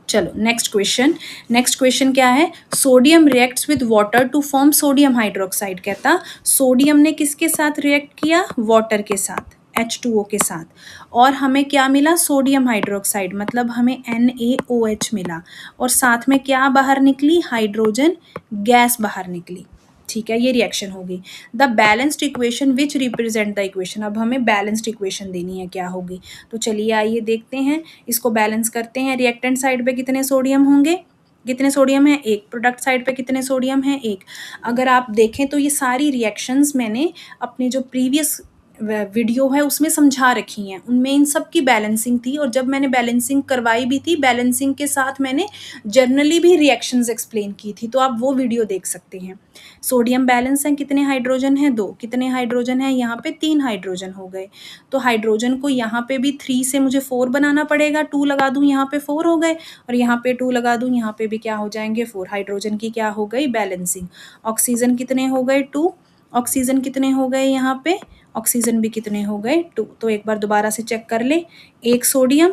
चलो नेक्स्ट क्वेश्चन क्या है, sodium reacts with water to form sodium hydroxide. कहता सोडियम ने किसके साथ react किया, water के साथ, H2O के साथ, और हमें क्या मिला, सोडियम हाइड्रोक्साइड। मतलब हमें NaOH मिला और साथ में क्या बाहर निकली, हाइड्रोजन गैस बाहर निकली। ठीक है, ये रिएक्शन होगी। The balanced equation which represent the equation. अब हमें बैलेंस्ड इक्वेशन देनी है, क्या होगी। तो चलिए आइए देखते हैं, इसको बैलेंस करते हैं। रिएक्टेंट साइड पे कितने सोडियम होंगे, कितने सोडियम है, 1। प्रोडक्ट साइड पे कितने सोडियम है, 1। अगर आप देखें तो ये सारी रिएक्शंस मैंने अपने जो प्रीवियस वीडियो है उसमें समझा रखी हैं, उनमें इन सब की बैलेंसिंग थी। और जब मैंने बैलेंसिंग करवाई भी थी, बैलेंसिंग के साथ मैंने जर्नली भी रिएक्शंस एक्सप्लेन की थी, तो आप वो वीडियो देख सकते हैं। सोडियम बैलेंस है, कितने हाइड्रोजन है, 2। कितने हाइड्रोजन है यहाँ पे, 3 हाइड्रोजन हो गए। तो हाइड्रोजन को यहाँ पे भी 3 से मुझे 4 बनाना पड़ेगा। 2 लगा दूँ यहाँ पे 4 हो गए, और यहाँ पे 2 लगा दूँ यहाँ पे भी क्या हो जाएंगे, 4। हाइड्रोजन की क्या हो गई, बैलेंसिंग। ऑक्सीजन कितने हो गए, 2। ऑक्सीजन कितने हो गए यहाँ पे, ऑक्सीजन भी कितने हो गए, 2। तो एक बार दोबारा से चेक कर ले, 1 सोडियम,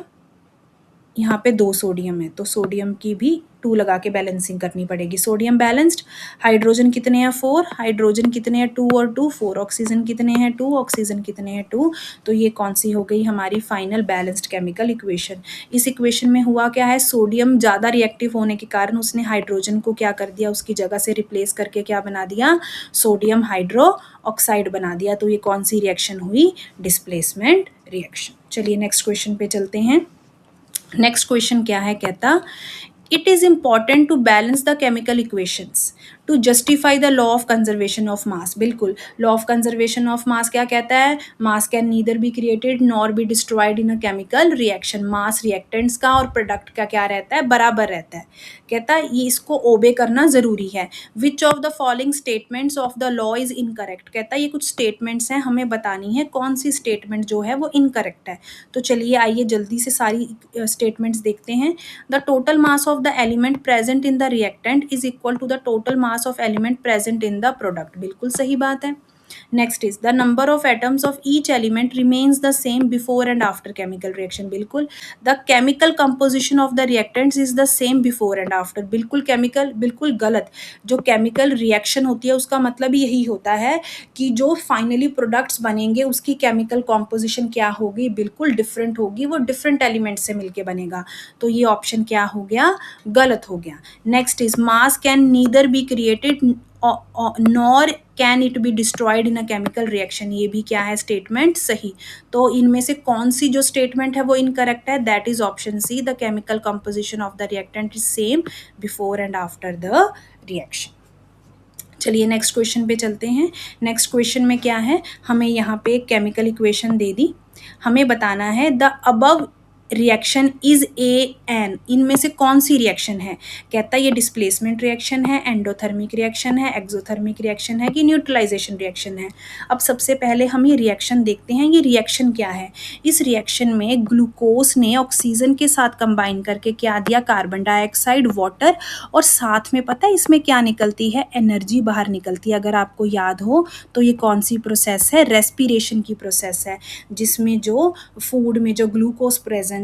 यहाँ पे 2 सोडियम है, तो सोडियम की भी 2 लगा के बैलेंसिंग करनी पड़ेगी। Sodium balanced. हाइड्रोजन कितने हैं, 4। हाइड्रोजन कितने हैं, 2 और 2 4। ऑक्सीजन कितने हैं, 2। ऑक्सीजन कितने हैं, 2। तो ये कौन सी हो गई हमारी फाइनल बैलेंस्ड केमिकल इक्वेशन। इस इक्वेशन में हुआ क्या है, सोडियम ज़्यादा रिएक्टिव होने के कारण उसने हाइड्रोजन को क्या कर दिया, उसकी जगह से रिप्लेस करके क्या बना दिया, सोडियम हाइड्रो ऑक्साइड बना दिया। तो ये कौन सी रिएक्शन हुई, डिस्प्लेसमेंट रिएक्शन। चलिए नेक्स्ट क्वेश्चन पे चलते हैं। नेक्स्ट क्वेश्चन क्या है, कहता it is important to balance the chemical equations to justify the law of conservation of mass. बिल्कुल, law of conservation of mass क्या कहता है, mass can neither be created nor be destroyed in a chemical reaction. Mass reactants का और product का क्या रहता है, बराबर रहता है। कहता है ये इसको ओबे करना जरूरी है। Which of the following statements of the law is incorrect. कहता है ये कुछ स्टेटमेंट्स हैं, हमें बतानी है कौन सी स्टेटमेंट जो है वो इनकरेक्ट है। तो चलिए आइए जल्दी से सारी स्टेटमेंट्स देखते हैं। The total mass of the element present in the reactant is equal to the total mass of element present in the product. बिल्कुल सही बात है। Next is the number of atoms of each element remains the same before and after chemical reaction, बिल्कुल। The chemical composition of the reactants is the same before and after, बिल्कुल chemical, बिल्कुल गलत। जो chemical reaction होती है उसका मतलब यही होता है कि जो फाइनली प्रोडक्ट्स बनेंगे उसकी केमिकल कॉम्पोजिशन क्या होगी, बिल्कुल डिफरेंट होगी, वो डिफरेंट एलिमेंट से मिलके बनेगा। तो ये ऑप्शन क्या हो गया, गलत हो गया। Next is mass can neither be created nor can it be destroyed in a chemical reaction, ये भी क्या है स्टेटमेंट सही। तो इनमें से कौन सी जो स्टेटमेंट है वो इनकरेक्ट है, that is option C, the chemical composition of the reactant is same before and after the reaction. चलिए नेक्स्ट क्वेश्चन पे चलते हैं। नेक्स्ट क्वेश्चन में क्या है, हमें यहाँ पे एक केमिकल इक्वेशन दे दी, हमें बताना है the above reaction is a an, इनमें से कौन सी रिएक्शन है। कहता है ये डिस्प्लेसमेंट रिएक्शन है, एंडोथर्मिक रिएक्शन है, एक्सोथर्मिक रिएक्शन है कि न्यूट्रलाइजेशन रिएक्शन है। अब सबसे पहले हम ये रिएक्शन देखते हैं, ये रिएक्शन क्या है। इस रिएक्शन में ग्लूकोज ने ऑक्सीजन के साथ कंबाइन करके क्या दिया, कार्बन डाइऑक्साइड, वाटर, और साथ में पता है इसमें क्या निकलती है, एनर्जी बाहर निकलती है। अगर आपको याद हो तो ये कौन सी प्रोसेस है, रेस्पिरेशन की प्रोसेस है, जिसमें जो फूड में जो ग्लूकोज प्रेजेंट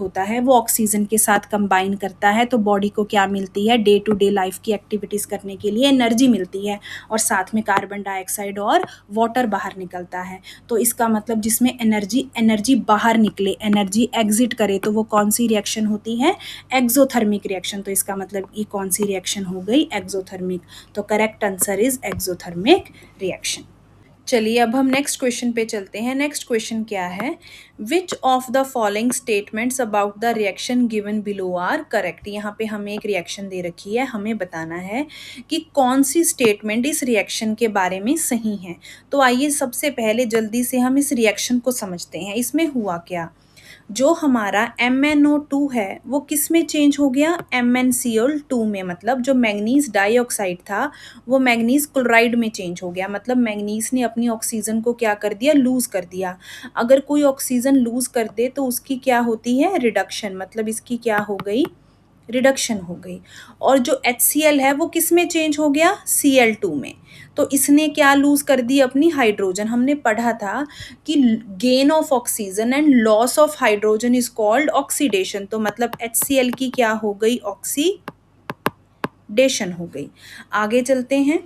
होता है वो ऑक्सीजन के साथ कंबाइन करता है, तो बॉडी को क्या मिलती है, डे टू डे लाइफ की एक्टिविटीज़ करने के लिए एनर्जी मिलती है, और साथ में कार्बन डाइऑक्साइड और वाटर बाहर निकलता है। तो इसका मतलब जिसमें एनर्जी बाहर निकले, एनर्जी एग्जिट करे, तो वो कौन सी रिएक्शन होती है, एक्सोथर्मिक रिएक्शन। तो इसका मतलब ये कौन सी रिएक्शन हो गई, एक्सोथर्मिक। तो correct answer is exothermic reaction. चलिए अब हम नेक्स्ट क्वेश्चन पे चलते हैं। नेक्स्ट क्वेश्चन क्या है, which of the following statements about the reaction given below are correct. यहाँ पे हमें एक रिएक्शन दे रखी है, हमें बताना है कि कौन सी स्टेटमेंट इस रिएक्शन के बारे में सही है। तो आइए सबसे पहले जल्दी से हम इस रिएक्शन को समझते हैं। इसमें हुआ क्या, जो हमारा MnO2 है वो किस में चेंज हो गया, MnCl2 में। मतलब जो मैग्नीज डाइऑक्साइड था वो मैग्नीज क्लोराइड में चेंज हो गया। मतलब मैग्नीज ने अपनी ऑक्सीजन को क्या कर दिया, लूज कर दिया। अगर कोई ऑक्सीजन लूज कर दे तो उसकी क्या होती है, रिडक्शन। मतलब इसकी क्या हो गई, रिडक्शन हो गई। और जो HCl है वो किस में चेंज हो गया, Cl2 में। तो इसने क्या लूज कर दी, अपनी हाइड्रोजन। हमने पढ़ा था कि gain of oxygen and loss of hydrogen is called oxidation. तो मतलब HCl की क्या हो गई, ऑक्सीडेशन हो गई। आगे चलते हैं।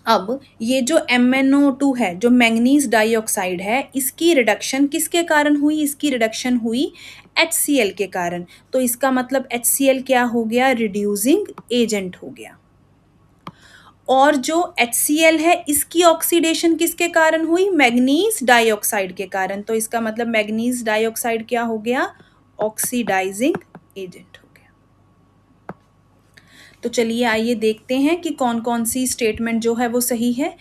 अब ये जो MnO2 है, जो मैग्नीज डाइऑक्साइड है, इसकी रिडक्शन किसके कारण हुई, इसकी रिडक्शन हुई HCl के कारण। तो इसका मतलब HCl क्या हो गया, रिड्यूसिंग एजेंट हो गया। और जो HCl है इसकी ऑक्सीडेशन किसके कारण हुई, मैग्नीज डाइऑक्साइड के कारण। तो इसका मतलब मैग्नीज डाइऑक्साइड क्या हो गया, ऑक्सीडाइजिंग एजेंट हो गया। तो चलिए आइए देखते हैं कि कौन कौन सी स्टेटमेंट जो है वो सही है।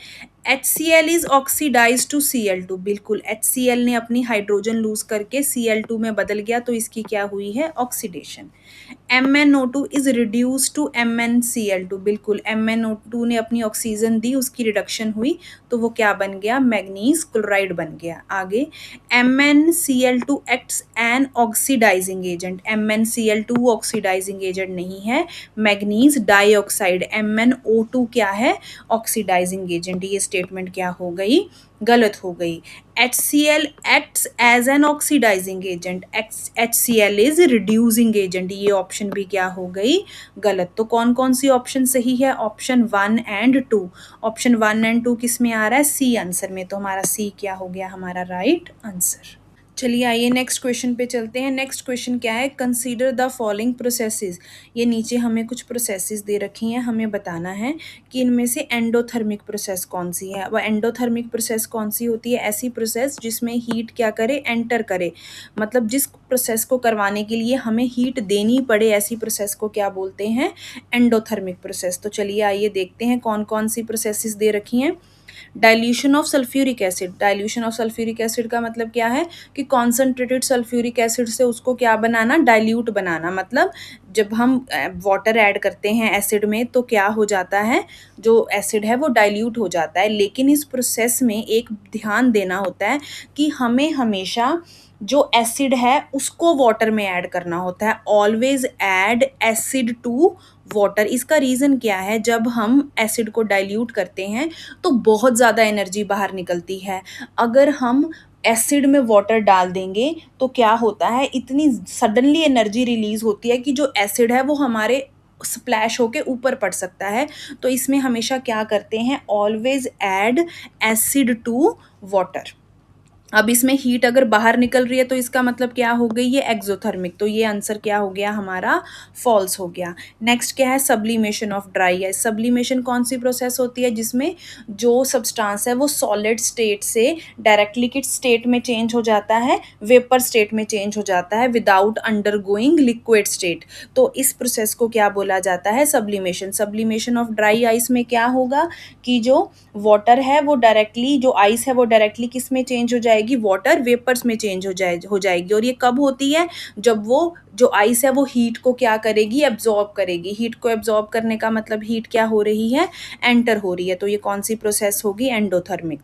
HCl is oxidise to Cl2, बिल्कुल HCl ने अपनी हाइड्रोजन लूज करके Cl2 में बदल गया, तो इसकी क्या हुई है, oxidation. MnO2 is reduce to MnCl2, बिल्कुल MnO2 ने अपनी ऑक्सीजन दी, उसकी रिडक्शन हुई, तो वो क्या बन गया, मैग्नीज क्लोराइड बन गया। आगे MnCl2 acts an oxidizing agent, MnCl2 oxidizing agent नहीं है, मैग्नीज डाइऑक्साइड MnO2 क्या है, ऑक्सीडाइजिंग एजेंट। ये स्टेटमेंट क्या हो गई, गलत हो गई। HCl acts as an oxidizing agent, HCl is reducing agent, ये ऑप्शन भी क्या हो गई, गलत। तो कौन कौन सी ऑप्शन सही है, ऑप्शन 1 एंड 2। ऑप्शन 1 एंड 2 किस में आ रहा है, सी आंसर में। तो हमारा सी क्या हो गया, हमारा राइट आंसर। चलिए आइए नेक्स्ट क्वेश्चन पे चलते हैं। नेक्स्ट क्वेश्चन क्या है, कंसीडर द फॉलोइंग प्रोसेसेस। ये नीचे हमें कुछ प्रोसेसेस दे रखी हैं, हमें बताना है कि इनमें से एंडोथर्मिक प्रोसेस कौन सी है। वह एंडोथर्मिक प्रोसेस कौन सी होती है, ऐसी प्रोसेस जिसमें हीट क्या करे, एंटर करे। मतलब जिस प्रोसेस को करवाने के लिए हमें हीट देनी पड़े, ऐसी प्रोसेस को क्या बोलते हैं, एंडोथर्मिक प्रोसेस। तो चलिए आइए देखते हैं कौन कौन सी प्रोसेसेस दे रखी हैं। Dilution of sulphuric acid, dilution of sulphuric acid का मतलब क्या है कि कॉन्सनट्रेटेड सल्फ्यूरिक एसिड से उसको क्या बनाना, डाइल्यूट बनाना। मतलब जब हम वाटर ऐड करते हैं एसिड में तो क्या हो जाता है, जो एसिड है वो डाइल्यूट हो जाता है। लेकिन इस प्रोसेस में एक ध्यान देना होता है कि हमें हमेशा जो एसिड है उसको वाटर में ऐड करना होता है। Always add acid to water. इसका रीज़न क्या है, जब हम एसिड को डाइल्यूट करते हैं तो बहुत ज़्यादा एनर्जी बाहर निकलती है। अगर हम एसिड में वाटर डाल देंगे तो क्या होता है, इतनी सडनली एनर्जी रिलीज होती है कि जो एसिड है वो हमारे स्प्लैश होके ऊपर पड़ सकता है। तो इसमें हमेशा क्या करते हैं, always add acid to water. अब इसमें हीट अगर बाहर निकल रही है तो इसका मतलब क्या हो गई, ये एक्सोथर्मिक। तो ये आंसर क्या हो गया हमारा, फॉल्स हो गया। नेक्स्ट क्या है, sublimation of dry ice. Sublimation कौन सी प्रोसेस होती है, जिसमें जो सब्सटेंस है वो सॉलिड स्टेट से डायरेक्ट लिक्विड स्टेट में चेंज हो जाता है, वेपर स्टेट में चेंज हो जाता है विदाउट अंडरगोइंग लिक्विड स्टेट। तो इस प्रोसेस को क्या बोला जाता है, sublimation. Sublimation of dry ice में क्या होगा कि जो वाटर है वो डायरेक्टली, जो आइस है वो डायरेक्टली किस में चेंज हो जाएगी, वाटर वेपर्स में चेंज हो जाएगी। और ये कब होती है, जब वो जो आइस है वो हीट को क्या करेगी, एब्जॉर्ब करेगी। हीट को एब्जॉर्ब करने का मतलब हीट क्या हो रही है, एंटर हो रही है। तो ये कौन सी प्रोसेस होगी, एंडोथर्मिक।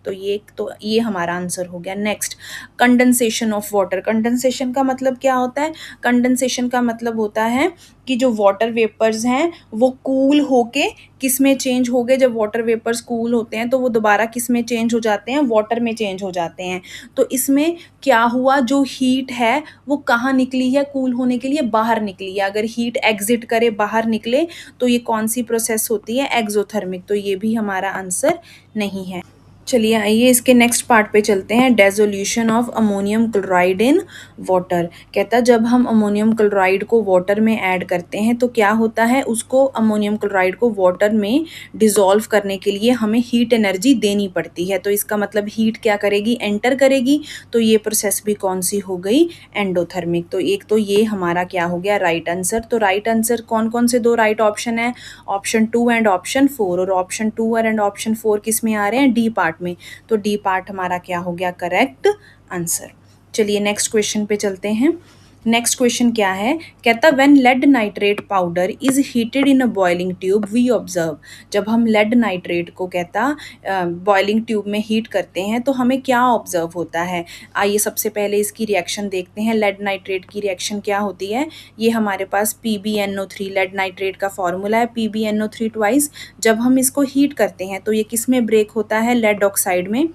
तो ये हमारा आंसर हो गया। Next, condensation of water. Condensation का मतलब क्या होता है, कंडेंसेशन का मतलब होता है कि जो वाटर वेपर्स हैं वो कूल होके किस में चेंज हो गए। जब वाटर वेपर्स कूल होते हैं तो वो दोबारा किस में चेंज हो जाते हैं, वाटर में चेंज हो जाते हैं। तो इसमें क्या हुआ, जो हीट है वो कहाँ निकली है, कूल होने के लिए बाहर निकली है। अगर हीट एग्जिट करे, बाहर निकले, तो ये कौन सी प्रोसेस होती है, एक्सोथर्मिक। तो ये भी हमारा आंसर नहीं है। चलिए आइए इसके नेक्स्ट पार्ट पे चलते हैं, dissolution of ammonium chloride in water. कहता है जब हम अमोनियम क्लोराइड को वाटर में ऐड करते हैं तो क्या होता है, उसको अमोनियम क्लोराइड को वाटर में डिज़ोल्व करने के लिए हमें हीट एनर्जी देनी पड़ती है। तो इसका मतलब हीट क्या करेगी, एंटर करेगी। तो ये प्रोसेस भी कौन सी हो गई, एंडोथर्मिक। तो एक तो ये हमारा क्या हो गया, राइट आंसर। तो राइट आंसर कौन कौन से दो राइट ऑप्शन है, ऑप्शन 2 एंड ऑप्शन 4। और ऑप्शन 2 एंड ऑप्शन 4 किस में आ रहे हैं, डी पार्ट में। तो डी पार्ट हमारा क्या हो गया, करेक्ट आंसर। चलिए नेक्स्ट क्वेश्चन पे चलते हैं। नेक्स्ट क्वेश्चन क्या है, कहता when lead nitrate powder is heated in a boiling tube we observe. जब हम लेड नाइट्रेट को कहता बॉइलिंग ट्यूब में हीट करते हैं तो हमें क्या ऑब्जर्व होता है। आइए सबसे पहले इसकी रिएक्शन देखते हैं। लेड नाइट्रेट की रिएक्शन क्या होती है, ये हमारे पास PbNO3 लेड नाइट्रेट का फॉर्मूला है, PbNO3 ट्वाइस। जब हम इसको हीट करते हैं तो ये किस में ब्रेक होता है, लेड ऑक्साइड में।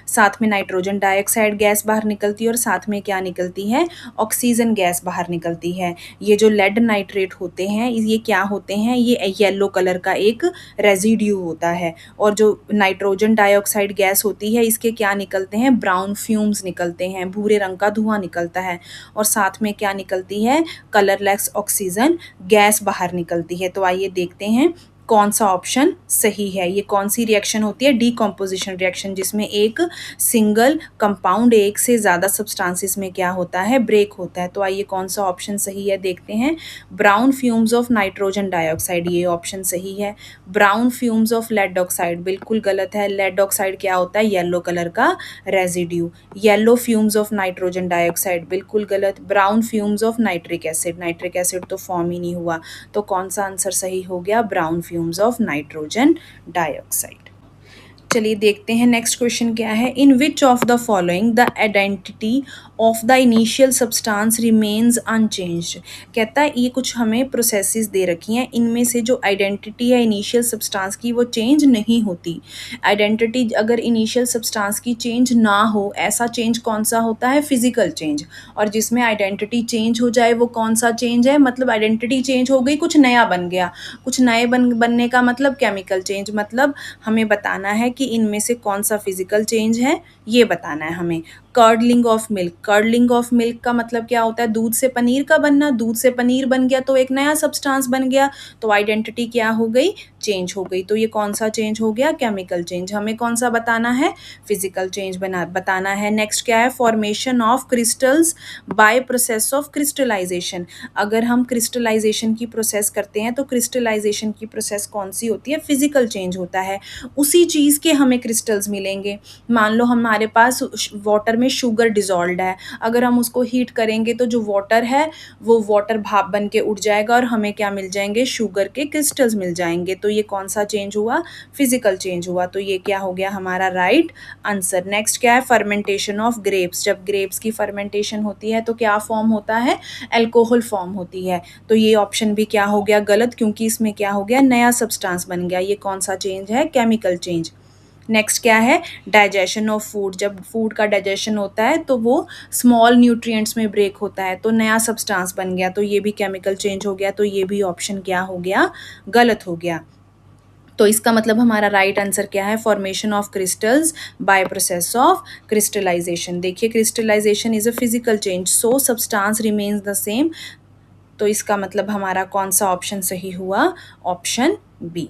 साथ में नाइट्रोजन डाइऑक्साइड गैस बाहर निकलती है और साथ में क्या निकलती है, ऑक्सीजन गैस बाहर निकलती है। ये जो लेड नाइट्रेट होते हैं ये क्या होते हैं, ये येलो कलर का एक रेजिड्यू होता है। और जो नाइट्रोजन डाइऑक्साइड गैस होती है इसके क्या निकलते हैं, ब्राउन फ्यूम्स निकलते हैं, भूरे रंग का धुआं निकलता है। और साथ में क्या निकलती है, कलरलेस ऑक्सीजन गैस बाहर निकलती है। तो आइए देखते हैं कौन सा ऑप्शन सही है। ये कौन सी रिएक्शन होती है, डीकम्पोजिशन रिएक्शन, जिसमें एक सिंगल कंपाउंड एक से ज़्यादा सब्सटेंसेस में क्या होता है, ब्रेक होता है। तो आइए कौन सा ऑप्शन सही है देखते हैं। Brown fumes of nitrogen dioxide, ये ऑप्शन सही है। Brown fumes of lead oxide बिल्कुल गलत है। लेड ऑक्साइड क्या होता है, येलो कलर का residue. Yellow fumes of nitrogen dioxide बिल्कुल गलत। Brown fumes of nitric acid, nitric acid तो फॉर्म ही नहीं हुआ। तो कौन सा आंसर सही हो गया, brown fumes of nitrogen dioxide. चलिए देखते हैं नेक्स्ट क्वेश्चन क्या है, in which of the following the identity of the initial substance remains unchanged. कहता है ये कुछ हमें प्रोसेसेस दे रखी हैं, इनमें से जो आइडेंटिटी है इनिशियल सब्सटेंस की वो चेंज नहीं होती। आइडेंटिटी अगर इनिशियल सब्सटेंस की चेंज ना हो, ऐसा चेंज कौन सा होता है, फिजिकल चेंज। और जिसमें आइडेंटिटी चेंज हो जाए वो कौन सा चेंज है, मतलब आइडेंटिटी चेंज हो गई, कुछ नया बन गया। कुछ नए बनने का मतलब केमिकल चेंज। मतलब हमें बताना है कि इनमें से कौन सा फिजिकल चेंज है, ये बताना है हमें। Curdling of milk, curdling of milk का मतलब क्या होता है, दूध से पनीर का बनना। दूध से पनीर बन गया तो एक नया सब्सटेंस बन गया, तो आइडेंटिटी क्या हो गई, चेंज हो गई। तो ये कौन सा चेंज हो गया, केमिकल चेंज। हमें कौन सा बताना है, फिजिकल चेंज बताना है। नेक्स्ट क्या है, formation of crystals by process of crystallization. अगर हम क्रिस्टलाइजेशन की प्रोसेस करते हैं तो क्रिस्टलाइजेशन की प्रोसेस कौन सी होती है, फिजिकल चेंज होता है। उसी चीज़ के हमें क्रिस्टल्स मिलेंगे। मान लो हम हमारे पास वाटर में शुगर डिज़ोल्व्ड है, अगर हम उसको हीट करेंगे तो जो वाटर है वो वाटर भाप बन के उड़ जाएगा और हमें क्या मिल जाएंगे, शुगर के क्रिस्टल्स मिल जाएंगे। तो ये कौन सा चेंज हुआ, फिजिकल चेंज हुआ। तो ये क्या हो गया हमारा राइट आंसर। नेक्स्ट क्या है, फर्मेंटेशन ऑफ ग्रेप्स। जब ग्रेप्स की फर्मेंटेशन होती है तो क्या फॉर्म होता है, एल्कोहल फॉर्म होती है। तो ये ऑप्शन भी क्या हो गया गलत, क्योंकि इसमें क्या हो गया, नया सब्सटेंस बन गया। ये कौन सा चेंज है, केमिकल चेंज। नेक्स्ट क्या है, डाइजेशन ऑफ फूड। जब फूड का डाइजेशन होता है तो वो स्मॉल न्यूट्रिएंट्स में ब्रेक होता है, तो नया सब्सटेंस बन गया, तो ये भी केमिकल चेंज हो गया। तो ये भी ऑप्शन क्या हो गया, गलत हो गया। तो इसका मतलब हमारा राइट आंसर क्या है, formation of crystals by process of crystallisation. देखिए crystallisation is a physical change, so substance remains the same. तो इसका मतलब हमारा कौन सा ऑप्शन सही हुआ, ऑप्शन बी।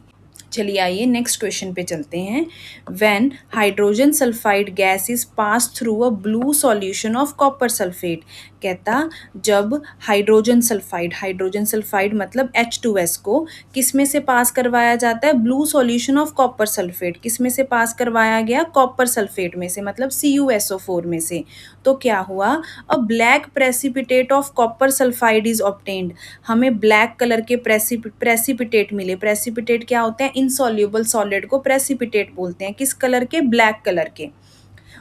चलिए आइए नेक्स्ट क्वेश्चन पे चलते हैं। When hydrogen sulphide gas is pass through a blue solution of copper sulphate. कहता जब हाइड्रोजन सल्फाइड मतलब H2S को किस में से पास करवाया जाता है, blue solution of copper sulphate. किस में से पास करवाया गया, कॉपर सल्फेट में से, मतलब CuSO4 में से। तो क्या हुआ, अ black precipitate of copper sulphide is obtained. हमें ब्लैक कलर के प्रेसिपिटेट मिले। प्रेसिपिटेट क्या होते हैं, इनसॉल्युबल सॉलिड को प्रेसिपिटेट बोलते हैं। किस कलर के, ब्लैक कलर के।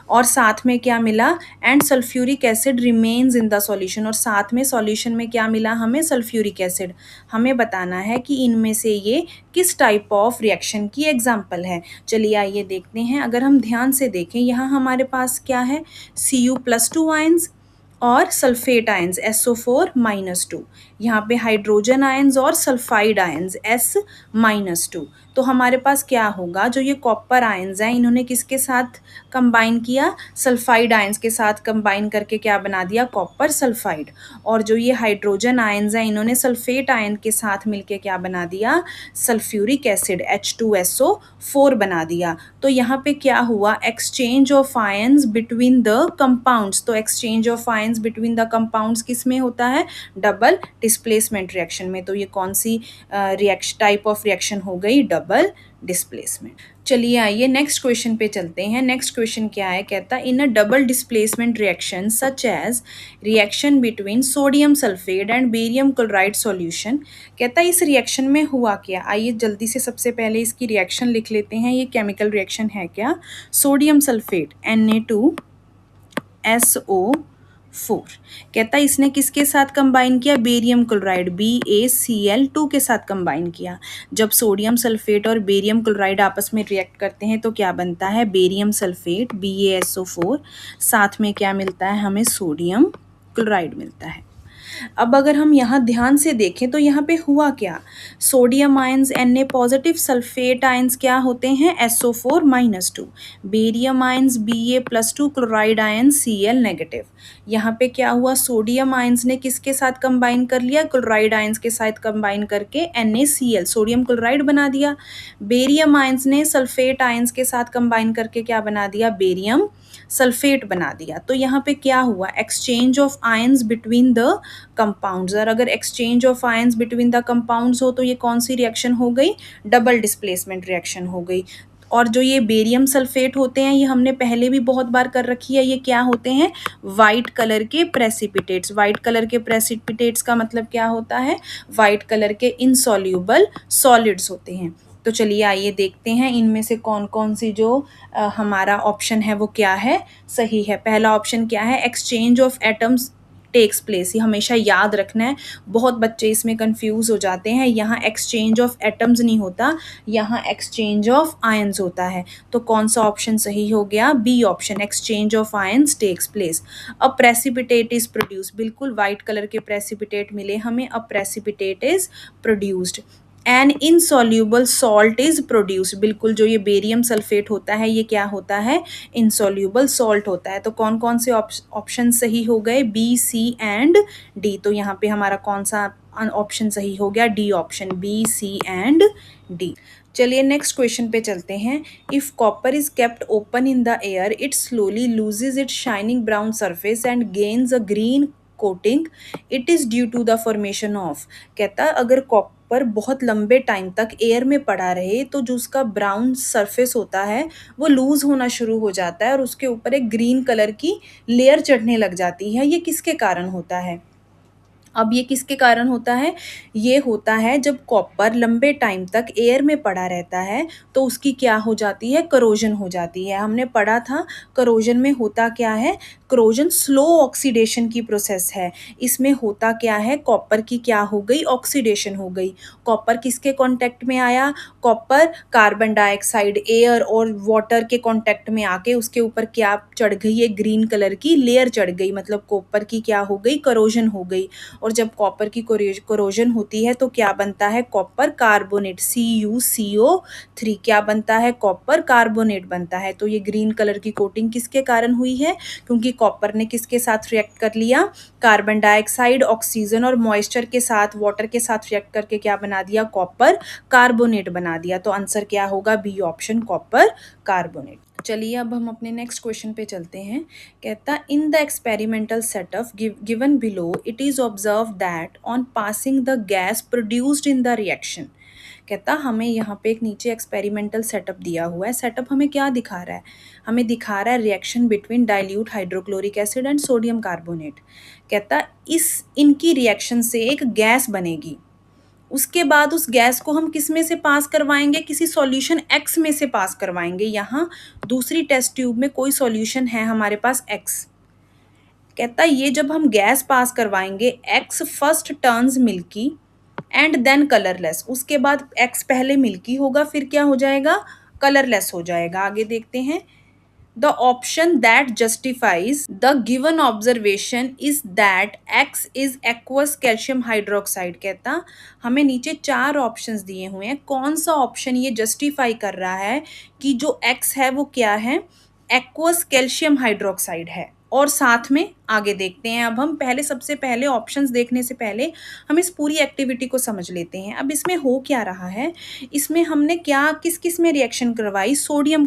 और साथ में क्या मिला, and sulphuric acid remains in the solution. और साथ में सॉल्यूशन में क्या मिला हमें, सल्फ्यूरिक एसिड। हमें बताना है कि इनमें से ये किस टाइप ऑफ रिएक्शन की एग्जाम्पल है। चलिए आइए देखते हैं। अगर हम ध्यान से देखें, यहाँ हमारे पास क्या है, Cu+2 आयंस और सल्फेट आयंस SO4-2। यहाँ पे हाइड्रोजन आयंस और सल्फाइड आयंस S-2। तो हमारे पास क्या होगा, जो ये कॉपर आयंस हैं इन्होंने किसके साथ कंबाइन किया, सल्फाइड आयंस के साथ कंबाइन करके क्या बना दिया, कॉपर सल्फाइड। और जो ये हाइड्रोजन आयंस हैं इन्होंने सल्फेट आयन के साथ मिलके क्या बना दिया, सल्फ्यूरिक एसिड H2SO4 बना दिया। तो यहाँ पे क्या हुआ, exchange of ions between the compounds. तो exchange of ions between the compounds किस में होता है, डबल डिस्प्लेसमेंट रिएक्शन में। तो ये कौन सी रिएक्शन, टाइप ऑफ रिएक्शन हो गई, डबल डिस्प्लेसमेंट। चलिए आइए नेक्स्ट क्वेश्चन पे चलते हैं। नेक्स्ट क्वेश्चन क्या है, कहता है in a double displacement reaction such as reaction between sodium sulphate and barium chloride solution. कहता है इस रिएक्शन में हुआ क्या। आइए जल्दी से सबसे पहले इसकी रिएक्शन लिख लेते हैं। ये केमिकल रिएक्शन है क्या, सोडियम सल्फेट Na2SO4। कहता है इसने किसके साथ कंबाइन किया, बेरियम क्लोराइड BaCl2 के साथ कंबाइन किया। जब सोडियम सल्फेट और बेरियम क्लोराइड आपस में रिएक्ट करते हैं तो क्या बनता है, बेरियम सल्फेट BaSO4, साथ में क्या मिलता है हमें, सोडियम क्लोराइड मिलता है। अब अगर हम यहाँ ध्यान से देखें तो यहाँ पे हुआ क्या, sodium ions Na positive, sulphate ions क्या होते हैं, SO4-2, barium ions Ba+2, chloride ions Cl negative. यहाँ पे क्या हुआ, सोडियम आयंस ने किसके साथ कंबाइन कर लिया, क्लोराइड आयंस के साथ कंबाइन करके NaCl सोडियम क्लोराइड बना दिया। बेरियम आयंस ने सल्फेट आयंस के साथ कंबाइन करके क्या बना दिया, बेरियम सल्फेट बना दिया। तो यहाँ पे क्या हुआ, exchange of ions between the compounds. और अगर exchange of ions between the compounds हो तो ये कौन सी रिएक्शन हो गई, डबल डिस्प्लेसमेंट रिएक्शन हो गई। और जो ये बेरियम सल्फेट होते हैं ये हमने पहले भी बहुत बार कर रखी है, ये क्या होते हैं, वाइट कलर के प्रेसिपिटेट्स। वाइट कलर के प्रेसिपिटेट्स का मतलब क्या होता है, वाइट कलर के इनसॉल्यूबल सॉलिड्स होते हैं। तो चलिए आइए देखते हैं इनमें से कौन कौन सी जो हमारा ऑप्शन है वो क्या है, सही है। पहला ऑप्शन क्या है, exchange of atoms takes place. ये हमेशा याद रखना है, बहुत बच्चे इसमें कंफ्यूज हो जाते हैं। यहाँ एक्सचेंज ऑफ एटम्स नहीं होता, यहाँ एक्सचेंज ऑफ आयंस होता है। तो कौन सा ऑप्शन सही हो गया, B option, exchange of ions takes place. A precipitate is produce, बिल्कुल वाइट कलर के प्रेसिपिटेट मिले हमें, a precipitate is produced. An insoluble salt is produced, बिल्कुल जो ये बेरियम सल्फेट होता है ये क्या होता है, इनसॉल्यूबल सॉल्ट होता है। तो कौन कौन से ऑप्शन सही हो गए, बी, सी एंड डी। तो यहाँ पे हमारा कौन सा ऑप्शन सही हो गया, D option, B, C and D. चलिए नेक्स्ट क्वेश्चन पे चलते हैं। If copper is kept open in the air it slowly loses its shining brown surface and gains a green coating, it is due to the formation of. कहता अगर copper copper बहुत लंबे time तक air में पड़ा रहे तो जो उसका ब्राउन सरफेस होता है वो लूज़ होना शुरू हो जाता है और उसके ऊपर एक ग्रीन कलर की लेयर चढ़ने लग जाती है। ये किसके कारण होता है? अब ये किसके कारण होता है? ये होता है जब कॉपर लंबे टाइम तक एयर में पड़ा रहता है तो उसकी क्या हो जाती है? करोजन हो जाती है। हमने पढ़ा था करोजन में होता क्या है? करोजन स्लो ऑक्सीडेशन की प्रोसेस है। इसमें होता क्या है? कॉपर की क्या हो गई? ऑक्सीडेशन हो गई। कॉपर किसके कांटेक्ट में आया? कॉपर कार्बन डाइऑक्साइड, एयर और वाटर के कांटेक्ट में आके उसके ऊपर क्या चढ़ गई? एक ग्रीन कलर की लेयर चढ़ गई, मतलब कॉपर की क्या हो गई? करोजन हो गई। और जब कॉपर की कोरोजन होती है तो क्या बनता है? कॉपर कार्बोनेट, CuCO3 क्या बनता है? कॉपर कार्बोनेट बनता है। तो ये ग्रीन कलर की कोटिंग किसके कारण हुई है? क्योंकि कॉपर ने किसके साथ रिएक्ट कर लिया? कार्बन डाइऑक्साइड, ऑक्सीजन और मॉइस्चर के साथ, वाटर के साथ रिएक्ट करके क्या बना दिया? कॉपर कार्बोनेट बना दिया। तो आंसर क्या होगा? B option, copper carbonate. चलिए अब हम अपने नेक्स्ट क्वेश्चन पे चलते हैं। कहता in the experimental setup given below it is observe that on passing the gas produced in the reaction. कहता हमें यहाँ पे एक नीचे एक्सपेरिमेंटल सेटअप दिया हुआ है। सेटअप हमें क्या दिखा रहा है? हमें दिखा रहा है reaction between dilute hydrochloric acid and sodium carbonate. कहता इस इनकी रिएक्शन से एक गैस बनेगी। उसके बाद उस गैस को हम किस में से पास करवाएंगे? किसी सॉल्यूशन X में से पास करवाएंगे। यहाँ दूसरी टेस्ट ट्यूब में कोई सॉल्यूशन है हमारे पास X। कहता ये जब हम गैस पास करवाएंगे X first turns milky and then colourless. उसके बाद X पहले मिल्की होगा फिर क्या हो जाएगा? कलरलेस हो जाएगा। आगे देखते हैं। The option that justifies the given observation is that X is aqueous calcium hydroxide। कहता हमें नीचे 4 ऑप्शंस दिए हुए हैं। कौन सा ऑप्शन ये जस्टिफाई कर रहा है कि जो X है वो क्या है? एक्वस कैल्शियम हाइड्रोक्साइड है। और साथ में आगे देखते हैं। अब हम पहले सबसे पहले ऑप्शंस देखने से पहले हम इस पूरी एक्टिविटी को समझ लेते हैं। अब इसमें हो क्या रहा है? इसमें हमने क्या किस किस में रिएक्शन करवाई? Sodium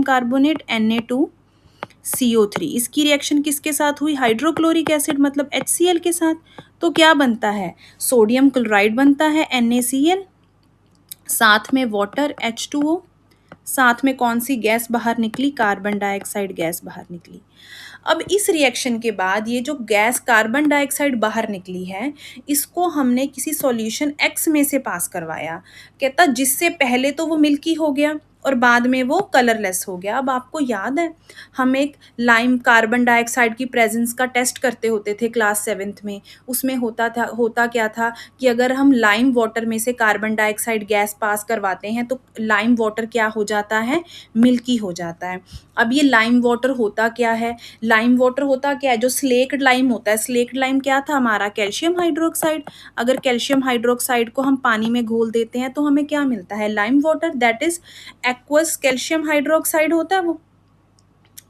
carbonate Na2CO3। इसकी रिएक्शन किसके साथ हुई? हाइड्रोक्लोरिक एसिड मतलब HCl के साथ। तो क्या बनता है? सोडियम क्लोराइड बनता है NaCl, साथ में वाटर H2O, साथ में कौन सी गैस बाहर निकली? कार्बन डाइऑक्साइड गैस बाहर निकली। अब इस रिएक्शन के बाद ये जो गैस कार्बन डाइऑक्साइड बाहर निकली है इसको हमने किसी सॉल्यूशन X में से पास करवाया। कहता जिससे पहले तो वो मिल्की हो गया और बाद में वो कलरलेस हो गया। अब आपको याद है हम एक लाइम कार्बन डाइऑक्साइड की प्रेजेंस का टेस्ट करते होते थे क्लास 7th में। उसमें होता क्या था कि अगर हम लाइम वाटर में से कार्बन डाइऑक्साइड गैस पास करवाते हैं तो लाइम वाटर क्या हो जाता है? मिल्की हो जाता है। अब ये लाइम वाटर होता क्या है? लाइम वाटर होता क्या है? जो स्लेक्ड लाइम होता है, स्लेक्ड लाइम क्या था हमारा? Calcium hydroxide. अगर कैल्शियम हाइड्रोक्साइड को हम पानी में घोल देते हैं तो हमें क्या मिलता है? Lime water, that is aqueous calcium hydroxide होता है वो।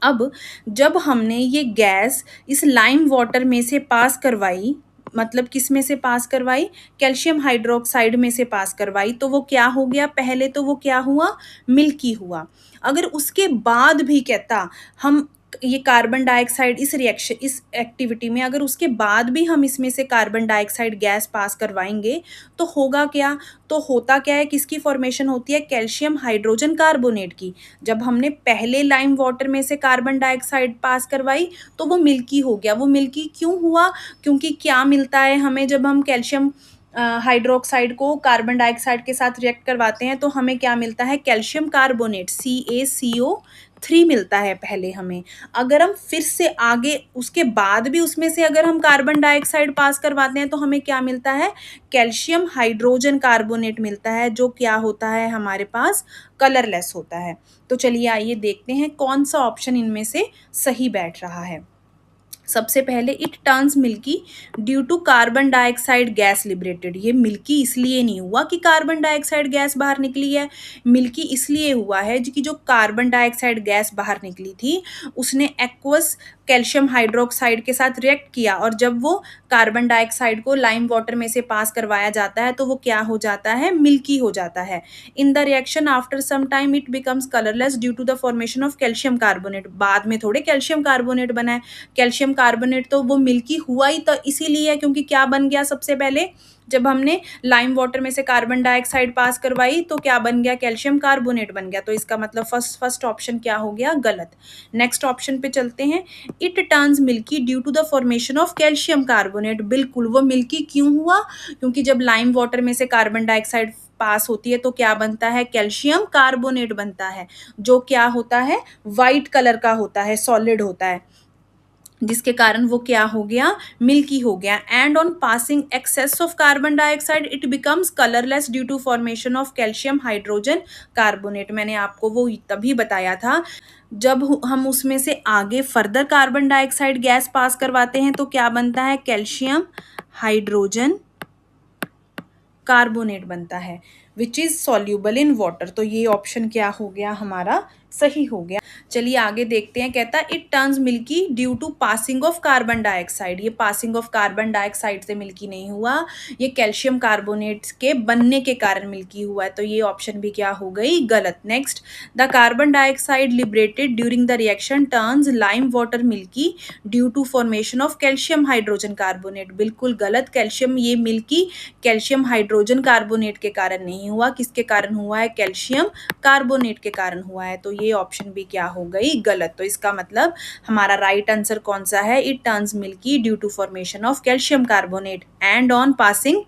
अब जब हमने ये गैस इस लाइम वाटर में से पास करवाई, मतलब किस में से पास करवाई? कैल्शियम हाइड्रोक्साइड में से पास करवाई, तो वो क्या हो गया? पहले तो वो क्या हुआ? मिल्की हुआ। अगर उसके बाद भी कहता हम ये कार्बन डाइऑक्साइड इस रिएक्शन इस एक्टिविटी में अगर उसके बाद भी हम इसमें से कार्बन डाइऑक्साइड गैस पास करवाएंगे तो होगा क्या? तो होता क्या है? किसकी फॉर्मेशन होती है? कैल्शियम हाइड्रोजन कार्बोनेट की। जब हमने पहले लाइम वाटर में से कार्बन डाइऑक्साइड पास करवाई तो वो मिल्की हो गया। वो मिल्की क्यों हुआ? क्योंकि क्या मिलता है हमें जब हम कैल्शियम हाइड्रोक्साइड को कार्बन डाइऑक्साइड के साथ रिएक्ट करवाते हैं तो हमें क्या मिलता है? कैल्शियम कार्बोनेट CaCO3 मिलता है पहले हमें। अगर हम फिर से आगे उसके बाद भी उसमें से अगर हम कार्बन डाइऑक्साइड पास करवाते हैं तो हमें क्या मिलता है? कैल्शियम हाइड्रोजन कार्बोनेट मिलता है, जो क्या होता है हमारे पास? कलरलेस होता है। तो चलिए आइए देखते हैं कौन सा ऑप्शन इनमें से सही बैठ रहा है। सबसे पहले it turns milky due to carbon dioxide gas liberated. ये मिल्की इसलिए नहीं हुआ कि कार्बन डाइऑक्साइड गैस बाहर निकली है। मिल्की इसलिए हुआ है कि जो कार्बन डाइऑक्साइड गैस बाहर निकली थी उसने एक्वस कैल्शियम हाइड्रोक्साइड के साथ रिएक्ट किया और जब वो कार्बन डाइऑक्साइड को लाइम वाटर में से पास करवाया जाता है तो वो क्या हो जाता है? मिल्की हो जाता है। In the reaction after some time it becomes colourless due to the formation of calcium carbonate. बाद में थोड़े कैल्शियम कार्बोनेट बना है। कैल्शियम कार्बोनेट तो वो मिल्की हुआ ही तो इसीलिए है क्योंकि क्या बन गया? सबसे पहले जब हमने लाइम वाटर में से कार्बन डाइऑक्साइड पास करवाई तो क्या बन गया, कैल्शियम कार्बोनेट बन गया। तो इसका मतलब फर्स्ट ऑप्शन क्या हो गया, गलत। नेक्स्ट ऑप्शन पे चलते हैं। It turns milky due to the formation of calcium carbonate. बिल्कुल, वो मिल्की क्यों हुआ, क्योंकि जब लाइम वाटर में से कार्बन डाइऑक्साइड पास होती है तो क्या बनता है, कैल्शियम कार्बोनेट बनता है, जो क्या होता है, वाइट कलर का होता है, सॉलिड होता है, जिसके कारण वो क्या हो गया, मिल्की हो गया। And on passing excess of carbon dioxide it becomes colourless due to formation of calcium hydrogen carbonate. मैंने आपको वो तभी बताया था, जब हम उसमें से आगे further carbon dioxide gas pass करवाते हैं तो क्या बनता है, कैल्शियम हाइड्रोजन कार्बोनेट बनता है, which is soluble in water. तो ये ऑप्शन क्या हो गया हमारा, सही हो गया। चलिए आगे देखते हैं। कहता है it turns milky due to passing of carbon dioxide. ये पासिंग ऑफ कार्बन डाइऑक्साइड से मिल्की नहीं हुआ, ये कैल्शियम कार्बोनेट्स के बनने के कारण मिल्की हुआ है। तो ये ऑप्शन भी क्या हो गई, गलत। Next, the carbon dioxide liberated during the reaction turns lime water milky due to formation of calcium hydrogen carbonate. बिल्कुल गलत। कैल्शियम, ये मिल्की कैल्शियम हाइड्रोजन कार्बोनेट के कारण नहीं हुआ, किसके कारण हुआ है, कैल्शियम कार्बोनेट के कारण हुआ है। तो ये ऑप्शन भी क्या हो गई, गलत। तो इसका मतलब हमारा राइट आंसर कौन सा है, it turns milky due to formation of calcium carbonate and on passing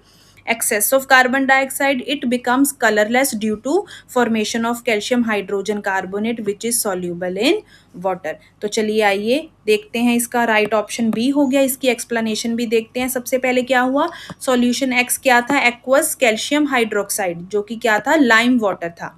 excess of carbon dioxide it becomes colorless due to formation of calcium hydrogen carbonate which is soluble in water। तो चलिए आइए देखते हैं, इसका right option B हो गया। इसकी explanation भी देखते हैं। सबसे पहले क्या हुआ, सॉल्यूशन एक्स क्या था, एक्वस कैल्शियम हाइड्रोक्साइड, जो कि क्या था, लाइम वाटर था।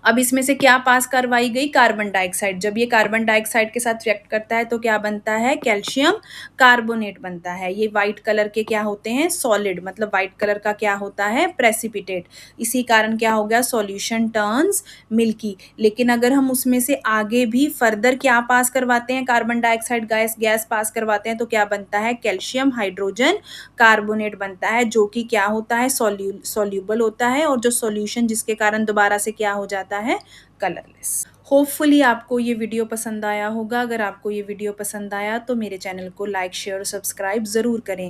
अब इसमें से क्या पास करवाई गई, कार्बन डाइऑक्साइड। जब ये कार्बन डाइऑक्साइड के साथ रिएक्ट करता है तो क्या बनता है, कैल्शियम कार्बोनेट बनता है। ये वाइट कलर के क्या होते हैं, सॉलिड, मतलब वाइट कलर का क्या होता है, प्रेसिपिटेट। इसी कारण क्या हो गया, सॉल्यूशन टर्न्स मिल्की। लेकिन अगर हम उसमें से आगे भी फर्दर क्या पास करवाते हैं, कार्बन डाइऑक्साइड गैस पास करवाते हैं तो क्या बनता है, कैल्शियम हाइड्रोजन कार्बोनेट बनता है, जो कि क्या होता है, सॉल्यूबल होता है, और जो सॉल्यूशन जिसके कारण दोबारा से क्या हो जाता है, कलरलेस। होपफुली आपको ये वीडियो पसंद आया होगा। अगर आपको ये वीडियो पसंद आया तो मेरे चैनल को लाइक, शेयर और सब्सक्राइब ज़रूर करें।